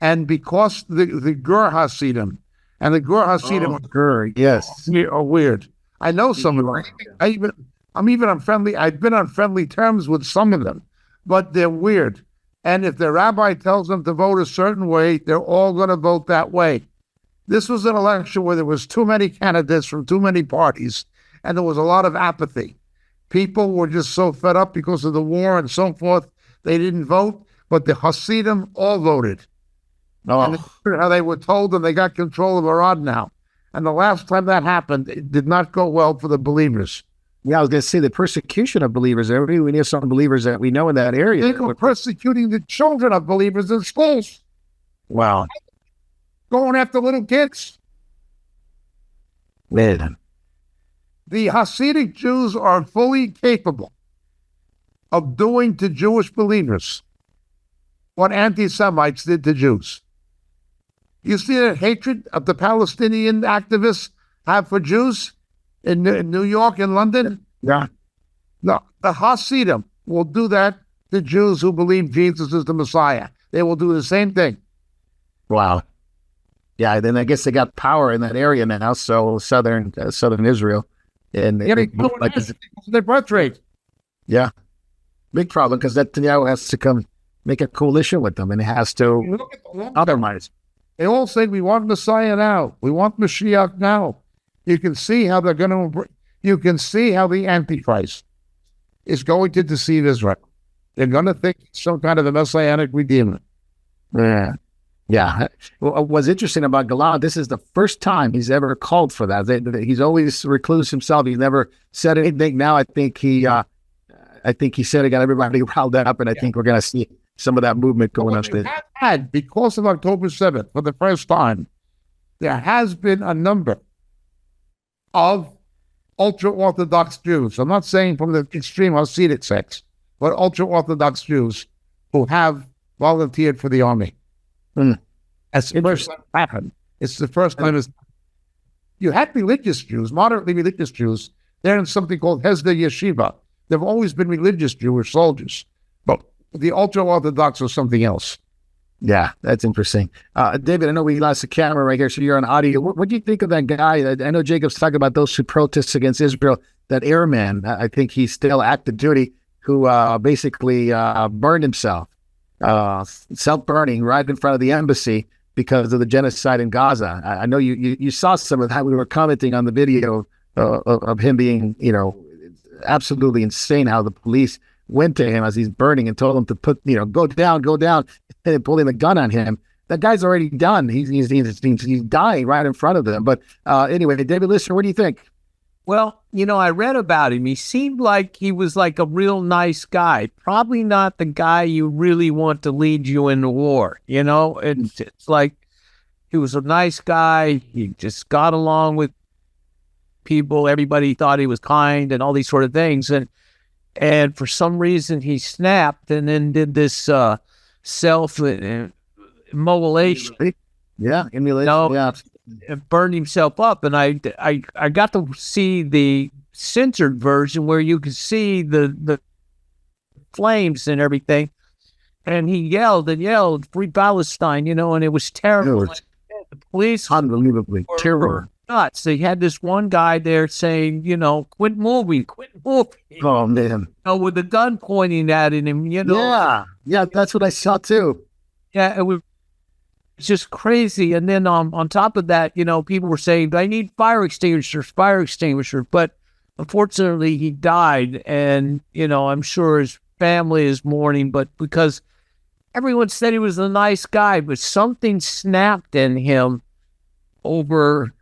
and because the Gur Hasidim and the Gur Hasidim are weird. I know some of them. I've been on friendly terms with some of them, but they're weird. And if the rabbi tells them to vote a certain way, they're all going to vote that way. This was an election where there was too many candidates from too many parties, and there was a lot of apathy. People were just so fed up because of the war and so forth, they didn't vote, but the Hasidim all voted. And how they were told, and they got control of Iran now. And the last time that happened, it did not go well for the believers. Yeah, I was going to say the persecution of believers. We need some believers that we know in that area. They were persecuting the children of believers in schools. Wow. Going after little kids. Man. The Hasidic Jews are fully capable of doing to Jewish believers what anti-Semites did to Jews. You see the hatred of the Palestinian activists have for Jews in New York and London? Yeah. No, the Hasidim will do that to Jews who believe Jesus is the Messiah. They will do the same thing. Wow. Yeah, then I guess they got power in that area now, so southern Israel. And Yeah, their birth rate. yeah, big problem because Netanyahu has to come make a coalition with them, and he has to Look at the long- otherwise. They all say, we want Messiah now. We want Mashiach now. You can see how they're going to, you can see how the Antichrist is going to deceive Israel. They're going to think it's some kind of a messianic redeemer. Yeah. Yeah. What's interesting about Gallant, this is the first time he's ever called for that. He's always recluse himself. He's never said anything. Now I think he said it, got everybody riled up, and I think we're going to see some of that movement going up there. Had, because of October 7th, for the first time, there has been a number of ultra-Orthodox Jews. I'm not saying from the extreme Hasidic sects, but ultra-Orthodox Jews who have volunteered for the army. That's the first time it happened. It's the first time you had religious Jews, moderately religious Jews. They're in something called Hesder Yeshiva. They've always been religious Jewish soldiers, but the ultra-Orthodox was something else. Yeah, that's interesting. David, I know we lost the camera right here, so you're on audio. What do you think of that guy? I know Jacob's talking about those who protest against Israel, that airman, I think he's still active duty, who basically burned himself, self-burning right in front of the embassy because of the genocide in Gaza. I know you saw some of that. We were commenting on the video of him being, absolutely insane how the police went to him as he's burning and told him to put, go down, and pulling the gun on him. That guy's already done. He's dying right in front of them. But anyway, David Lister, what do you think? Well, I read about him. He seemed like he was like a real nice guy. Probably not the guy you really want to lead you into war. It's like he was a nice guy. He just got along with people. Everybody thought he was kind and all these sort of things. And for some reason he snapped and then did this self-immolation. Yeah, immolation. Yeah. And burned himself up. And I got to see the censored version where you could see the flames and everything. And he yelled, "Free Palestine," and it was terrible. The police unbelievably terrible. Nuts. They had this one guy there saying, quit moving. Oh man. With the gun pointing at him, Yeah, that's what I saw too. Yeah, it was just crazy. And then on top of that, people were saying, I need fire extinguishers. But unfortunately, he died. And, I'm sure his family is mourning, but because everyone said he was a nice guy, but something snapped in him over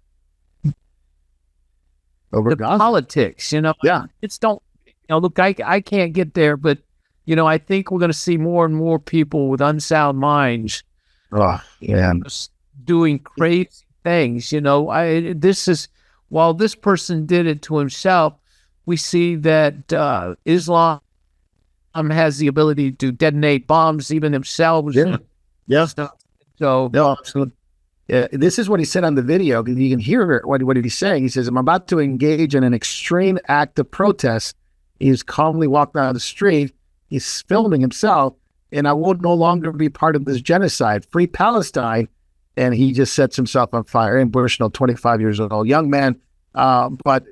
the Gaza. politics, Yeah. It's don't, look, I can't get there, but, I think we're going to see more and more people with unsound minds doing crazy things. While this person did it to himself, we see that Islam has the ability to detonate bombs even themselves. Yeah. So, no, absolutely. Yeah, this is what he said on the video. You can hear what he's saying. He says, "I'm about to engage in an extreme act of protest." He's calmly walking down the street. He's filming himself, and I will no longer be part of this genocide. Free Palestine. And he just sets himself on fire. Aaron Bushnell, 25 years old, young man. But,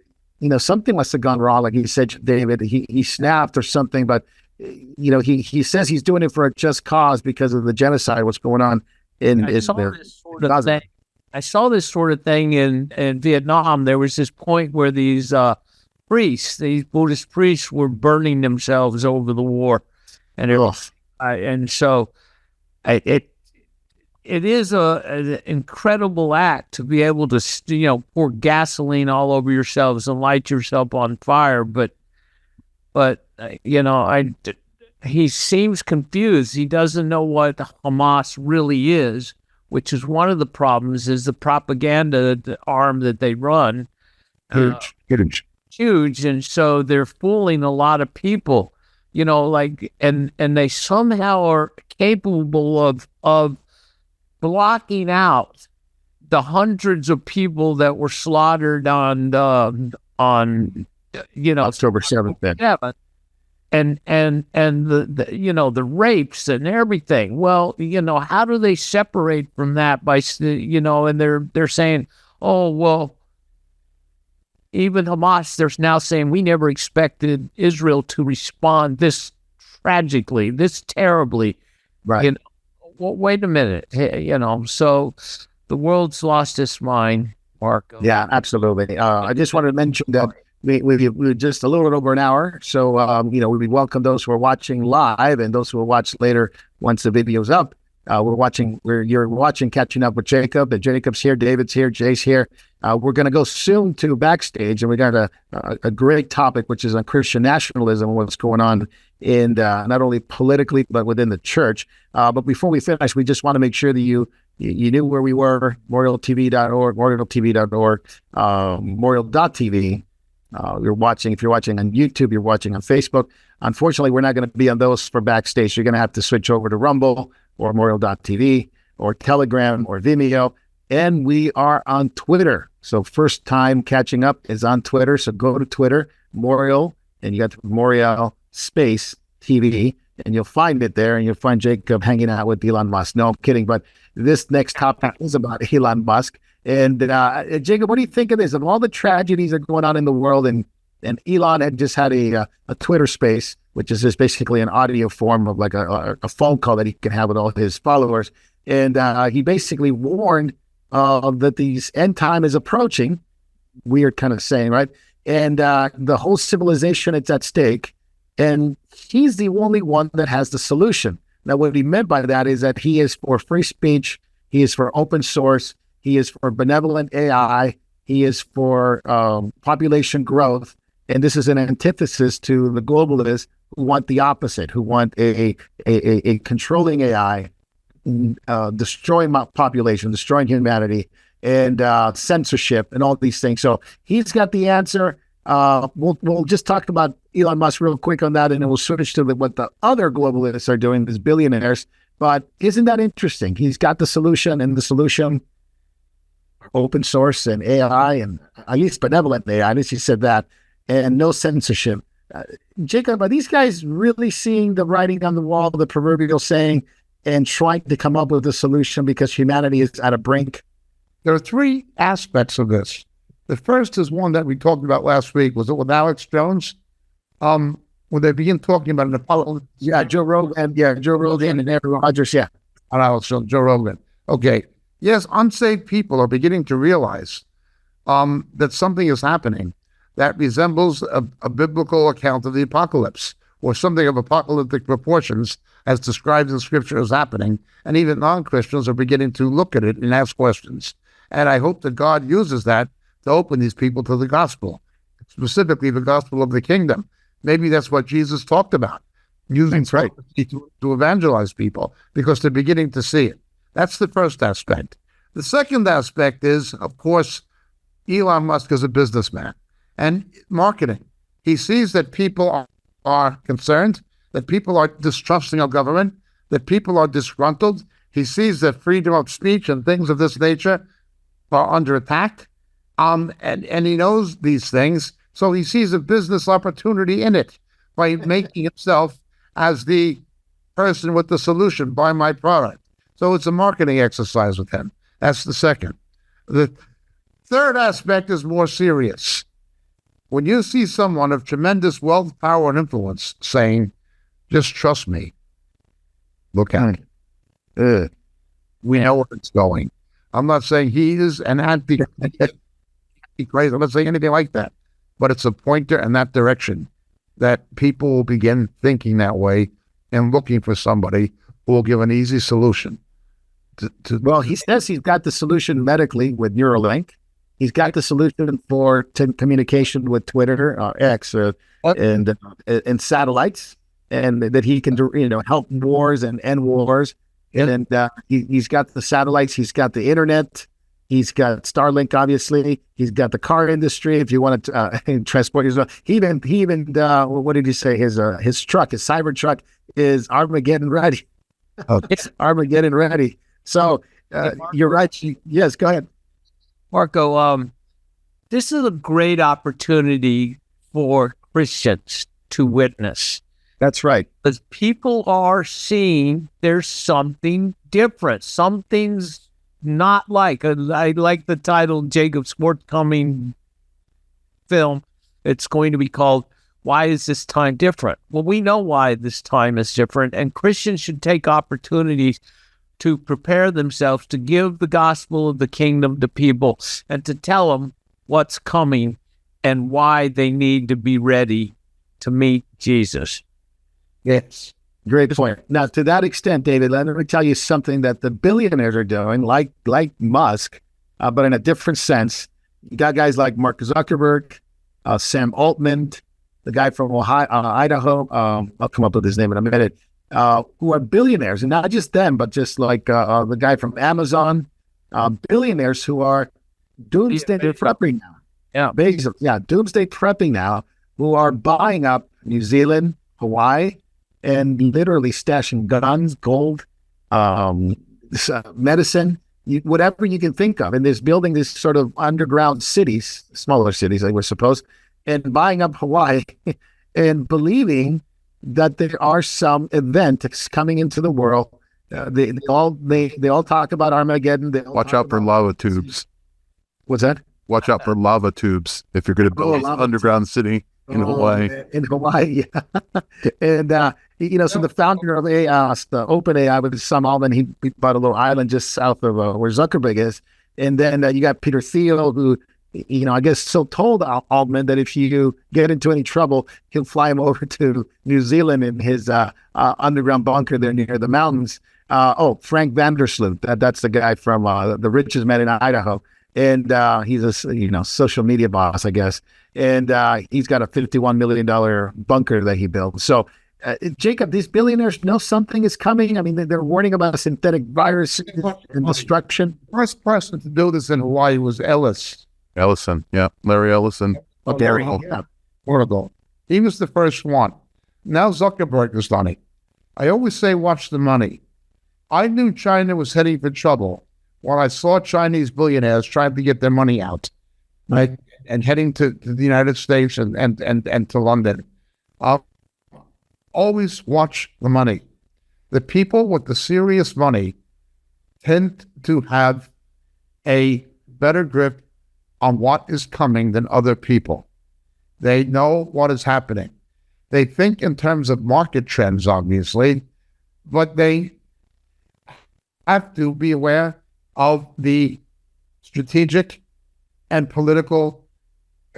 something must have gone wrong. Like he said, David, he snapped or something. But, he says he's doing it for a just cause because of the genocide, what's going on in Israel. I saw this sort of thing in Vietnam. There was this point where these priests, these Buddhist priests, were burning themselves over the war, and it is an incredible act to be able to pour gasoline all over yourselves and light yourself on fire. But he seems confused. He doesn't know what Hamas really is which is one of the problems, is the propaganda arm that they run. Huge. And so they're fooling a lot of people, and they somehow are capable of blocking out the hundreds of people that were slaughtered on October 7th. Yeah, and the rapes and everything. Well, how do they separate from that and they're saying, oh, well, even Hamas, they're now saying we never expected Israel to respond this tragically, this terribly. Right. Well, wait a minute. So the world's lost its mind, Marco. Yeah, absolutely. I just wanted to mention that we're just a little bit over an hour. So, we welcome those who are watching live and those who will watch later once the video's up. You're watching Catching Up with Jacob, and Jacob's here, David's here, Jay's here. We're going to go soon to Backstage, and we got a great topic, which is on Christian nationalism and what's going on in not only politically, but within the church. But before we finish, we just want to make sure that you knew where we were, memorialtv.org, memorial.tv. If you're watching on YouTube, you're watching on Facebook. Unfortunately, we're not going to be on those for Backstage. You're going to have to switch over to Rumble or memorial.tv or Telegram or Vimeo. And we are on Twitter. So first time Catching Up is on Twitter. So go to Twitter, Memorial, and you got Memorial Space TV, and you'll find it there. And you'll find Jacob hanging out with Elon Musk. No, I'm kidding. But this next topic is about Elon Musk. And Jacob, what do you think of this? Of all the tragedies that are going on in the world, and Elon had just had a Twitter space, which is just basically an audio form of like a phone call that he can have with all his followers. And he basically warned that these end time is approaching. Weird kind of saying, right? And the whole civilization is at stake. And he's the only one that has the solution. Now, what he meant by that is that he is for free speech. He is for open source. He is for benevolent AI. He is for population growth. And this is an antithesis to the globalists who want the opposite, who want a controlling AI, destroying population, destroying humanity, and censorship, and all these things. So he's got the answer. We'll just talk about Elon Musk real quick on that, and then we'll switch to what the other globalists are doing, these billionaires. But isn't that interesting? He's got the solution, and the solution, open source and AI, and at least benevolent AI. At least he said that, and no censorship. Jacob, are these guys really seeing the writing on the wall, the proverbial saying, and trying to come up with a solution because humanity is at a brink? There are three aspects of this. The first is one that we talked about last week. Was it with Alex Jones? When they begin talking about an Apollo. Yeah, Joe Rogan. Yeah, Joe Rogan and Aaron Rodgers. Yeah. And Alex Jones, Joe Rogan. Okay. Yes, unsaved people are beginning to realize that something is happening that resembles a biblical account of the apocalypse, or something of apocalyptic proportions as described in Scripture as happening. And even non-Christians are beginning to look at it and ask questions. And I hope that God uses that to open these people to the gospel, specifically the gospel of the kingdom. Maybe that's what Jesus talked about, using prophecy to evangelize people, because they're beginning to see it. That's the first aspect. The second aspect is, of course, Elon Musk is a businessman and marketing. He sees that people are concerned, that people are distrusting of government, that people are disgruntled. He sees that freedom of speech and things of this nature are under attack. And he knows these things, so he sees a business opportunity in it by making himself as the person with the solution, buy my product. So it's a marketing exercise with him. That's the second. The third aspect is more serious. When you see someone of tremendous wealth, power, and influence saying, just trust me, look at it. We know where it's going. I'm not saying he is an anti-Christ. I'm not saying anything like that. But it's a pointer in that direction that people will begin thinking that way and looking for somebody who will give an easy solution. Well, he says he's got the solution medically with Neuralink. He's got the solution for communication with Twitter, X, and satellites, and that he can, help wars and end wars. And he's got the satellites, he's got the internet, he's got Starlink, obviously, he's got the car industry. If you want to transport yourself, he even what did he say? His truck, his cyber truck, is Armageddon ready. It's Armageddon ready. So you're right. Yes, go ahead, Marco. This is a great opportunity for Christians to witness. That's right. Because people are seeing there's something different. Something's not like. I like the title Jacob's forthcoming film. It's going to be called Why Is This Time Different? Well, we know why this time is different, and Christians should take opportunities to prepare themselves to give the gospel of the kingdom to people and to tell them what's coming and why they need to be ready to meet Jesus. Yes. Great point. Now, to that extent, David, let me tell you something that the billionaires are doing, like Musk, but in a different sense. You got guys like Mark Zuckerberg, Sam Altman, the guy from Idaho, I'll come up with his name in a minute, who are billionaires, and not just them, but just like the guy from Amazon, billionaires who are doomsday prepping now. Yeah. Basically, doomsday prepping now, who are buying up New Zealand, Hawaii, and literally stashing guns, gold, medicine, whatever you can think of. And there's building these sort of underground cities, smaller cities, I would suppose, and buying up Hawaii and believing that there are some event that's coming into the world. They all talk about Armageddon. Watch out for lava tubes. What's that? Watch out for lava tubes if you're going to build an underground city in Hawaii. In Hawaii, yeah. And, so the founder of the OpenAI with Sam Altman, he bought a little island just south of where Zuckerberg is. And then you got Peter Thiel, who, I guess so told Altman that if you get into any trouble, he'll fly him over to New Zealand in his underground bunker there near the mountains. Frank Vandersloot, that's the guy from The Richest Man in Idaho. And he's a social media boss, I guess. And he's got a $51 million bunker that he built. So, Jacob, these billionaires know something is coming. I mean, they're warning about a synthetic virus and destruction. First person to do this in Hawaii was Ellison, yeah. Larry Ellison. Portugal. He was the first one. Now Zuckerberg has done it. I always say, watch the money. I knew China was heading for trouble when I saw Chinese billionaires trying to get their money out, right, and heading to the United States and to London. Always watch the money. The people with the serious money tend to have a better grip on what is coming than other people. They know what is happening. They think in terms of market trends, obviously, but they have to be aware of the strategic and political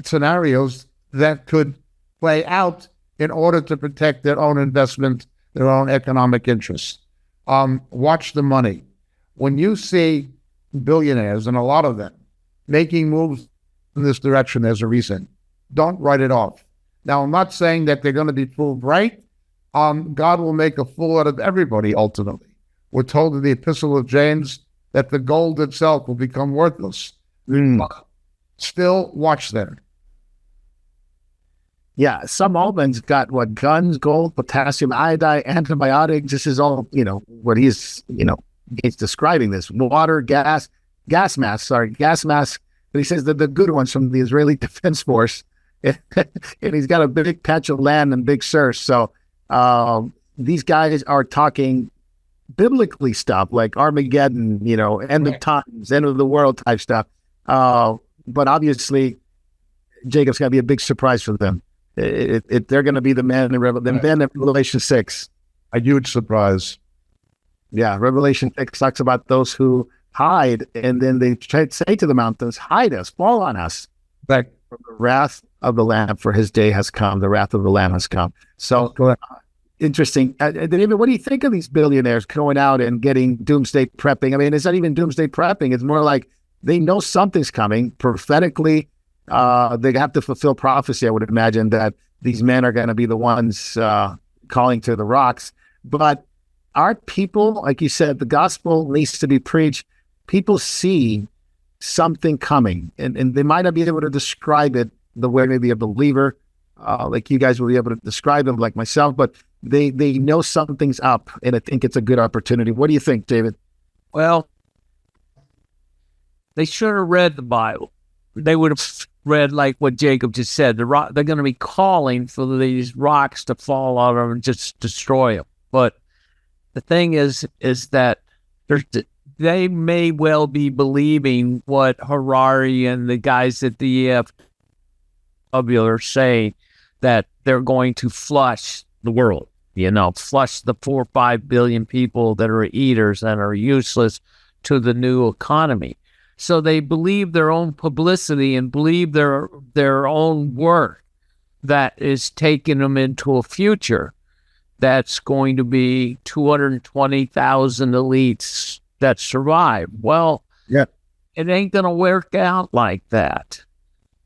scenarios that could play out in order to protect their own investment, their own economic interests. Watch the money. When you see billionaires, and a lot of them, making moves in this direction, there's a reason. Don't write it off. Now, I'm not saying that they're going to be proved right. God will make a fool out of everybody ultimately. We're told in the Epistle of James that the gold itself will become worthless. Still watch them. Yeah, some Altman's got guns, gold, potassium iodide, antibiotics. This is all, what he's describing this. Water, gas masks. But he says that the good ones from the Israeli Defense Force. And he's got a big patch of land and big search. So these guys are talking biblically stuff like Armageddon, end of times, end of the world type stuff. But obviously, Jacob's going to be a big surprise for them. They're going to be the men in Revelation 6. A huge surprise. Yeah, Revelation 6 talks about those who hide, and then they try to say to the mountains, hide us, fall on us. From the wrath of the Lamb, for his day has come. The wrath of the Lamb has come. So, interesting. David, what do you think of these billionaires going out and getting doomsday prepping? I mean, it's not even doomsday prepping. It's more like they know something's coming prophetically. They have to fulfill prophecy, I would imagine, that these men are going to be the ones calling to the rocks. But our people, like you said, the gospel needs to be preached. People see something coming, and they might not be able to describe it the way maybe a believer, like you guys will be able to describe them, like myself, but they know something's up, and I think it's a good opportunity. What do you think, David? Well, they should have read the Bible. They would have read like what Jacob just said. They're going to be calling for these rocks to fall on them and just destroy them. But the thing is that they may well be believing what Harari and the guys at the EFW are saying, that they're going to flush the world, flush the 4 or 5 billion people that are eaters and are useless to the new economy. So they believe their own publicity and believe their own work that is taking them into a future that's going to be 220,000 elites that survive. Well, yeah, it ain't going to work out like that.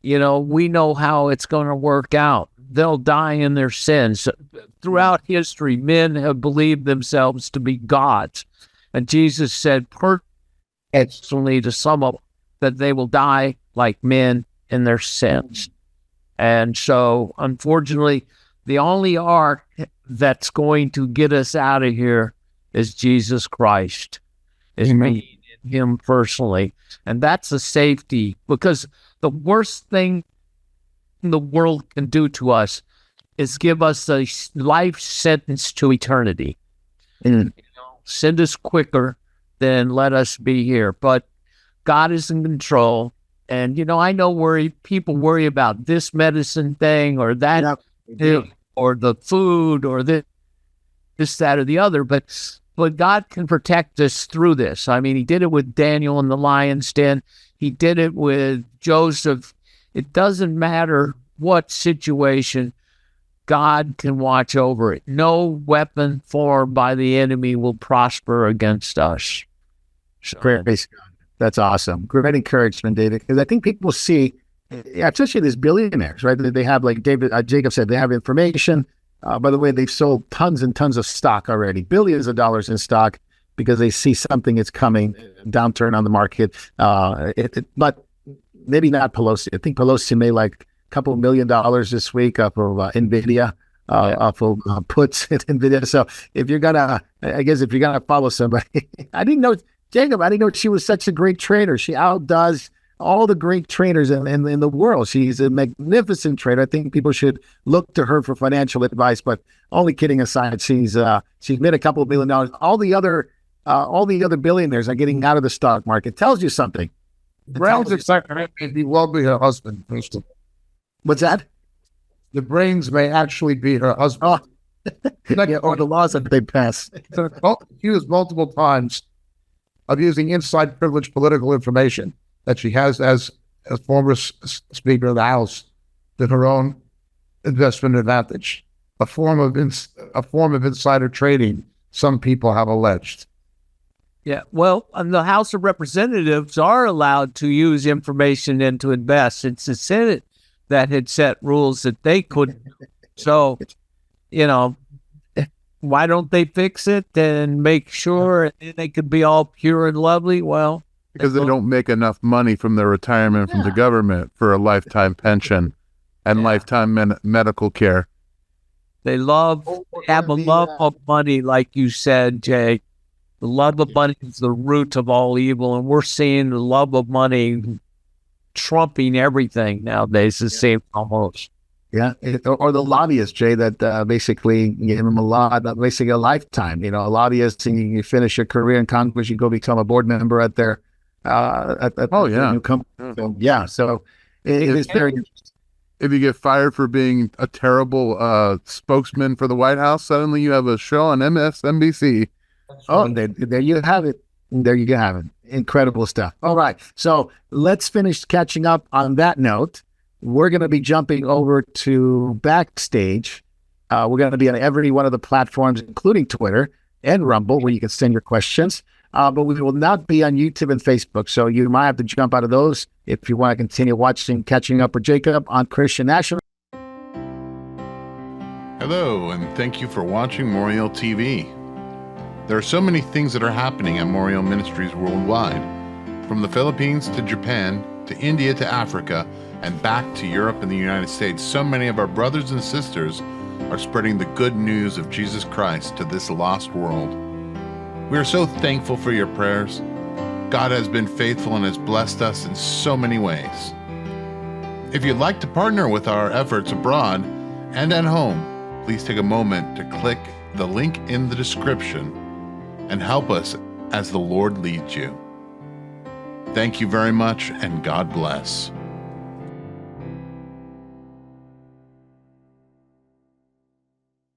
We know how it's going to work out. They'll die in their sins. Throughout history, men have believed themselves to be gods. And Jesus said personally to some of them that they will die like men in their sins. And so, unfortunately, the only ark that's going to get us out of here is Jesus Christ, is me and him personally. And that's a safety, because the worst thing the world can do to us is give us a life sentence to eternity. Send us quicker than let us be here. But God is in control. And, I know people worry about this medicine thing or that, or the food or this, that, or the other. But God can protect us through this. I mean, he did it with Daniel in the lion's den. He did it with Joseph. It doesn't matter what situation, God can watch over it. No weapon formed by the enemy will prosper against us. So, praise God. That's awesome. Great encouragement, David, because I think people see, especially these billionaires, right? They have, like Jacob said, they have information. By the way, they've sold tons and tons of stock already, billions of dollars in stock, because they see something is coming, downturn on the market. But maybe not Pelosi. I think Pelosi made like a couple $1 million this week off of NVIDIA, off of puts at NVIDIA. So if you're gonna follow somebody, I didn't know she was such a great trader. She outdoes all the great traders in the world. She's a magnificent trader. I think people should look to her for financial advice. But only kidding aside, she's made a couple $1 million. All the other billionaires are getting out of the stock market. Tells you something. Brains may well be her husband, first of all. What's that? The brains may actually be her husband. Or the laws that they pass. Accused multiple times of using inside privileged political information that she has as former Speaker of the House to her own investment advantage. A form of insider trading, some people have alleged. Yeah, well, the House of Representatives are allowed to use information and to invest. It's the Senate that had set rules that they couldn't. So, why don't they fix it and make sure they could be all pure and lovely? Well, because they don't make enough money from their retirement from the government for a lifetime pension and lifetime medical care. They have a love of money, like you said, Jay. The love of money is the root of all evil, and we're seeing the love of money trumping everything nowadays. It seems almost. Yeah, or the lobbyists, Jay, that basically give them basically a lifetime. A lobbyist, and you finish your career in Congress, you go become a board member at their new company. So it is very interesting. If you get fired for being a terrible spokesman for the White House, suddenly you have a show on MSNBC. Oh, there you have it. There you have it. Incredible stuff. All right. So let's finish catching up on that note. We're going to be jumping over to Backstage. We're going to be on every one of the platforms, including Twitter and Rumble, where you can send your questions. But we will not be on YouTube and Facebook. So you might have to jump out of those if you want to continue catching up with Jacob on Christian National. Hello, and thank you for watching Moriel TV. There are so many things that are happening at Memorial Ministries worldwide, from the Philippines to Japan, to India to Africa, and back to Europe and the United States. So many of our brothers and sisters are spreading the good news of Jesus Christ to this lost world. We are so thankful for your prayers. God has been faithful and has blessed us in so many ways. If you'd like to partner with our efforts abroad and at home, please take a moment to click the link in the description and help us as the Lord leads you. Thank you very much, and God bless.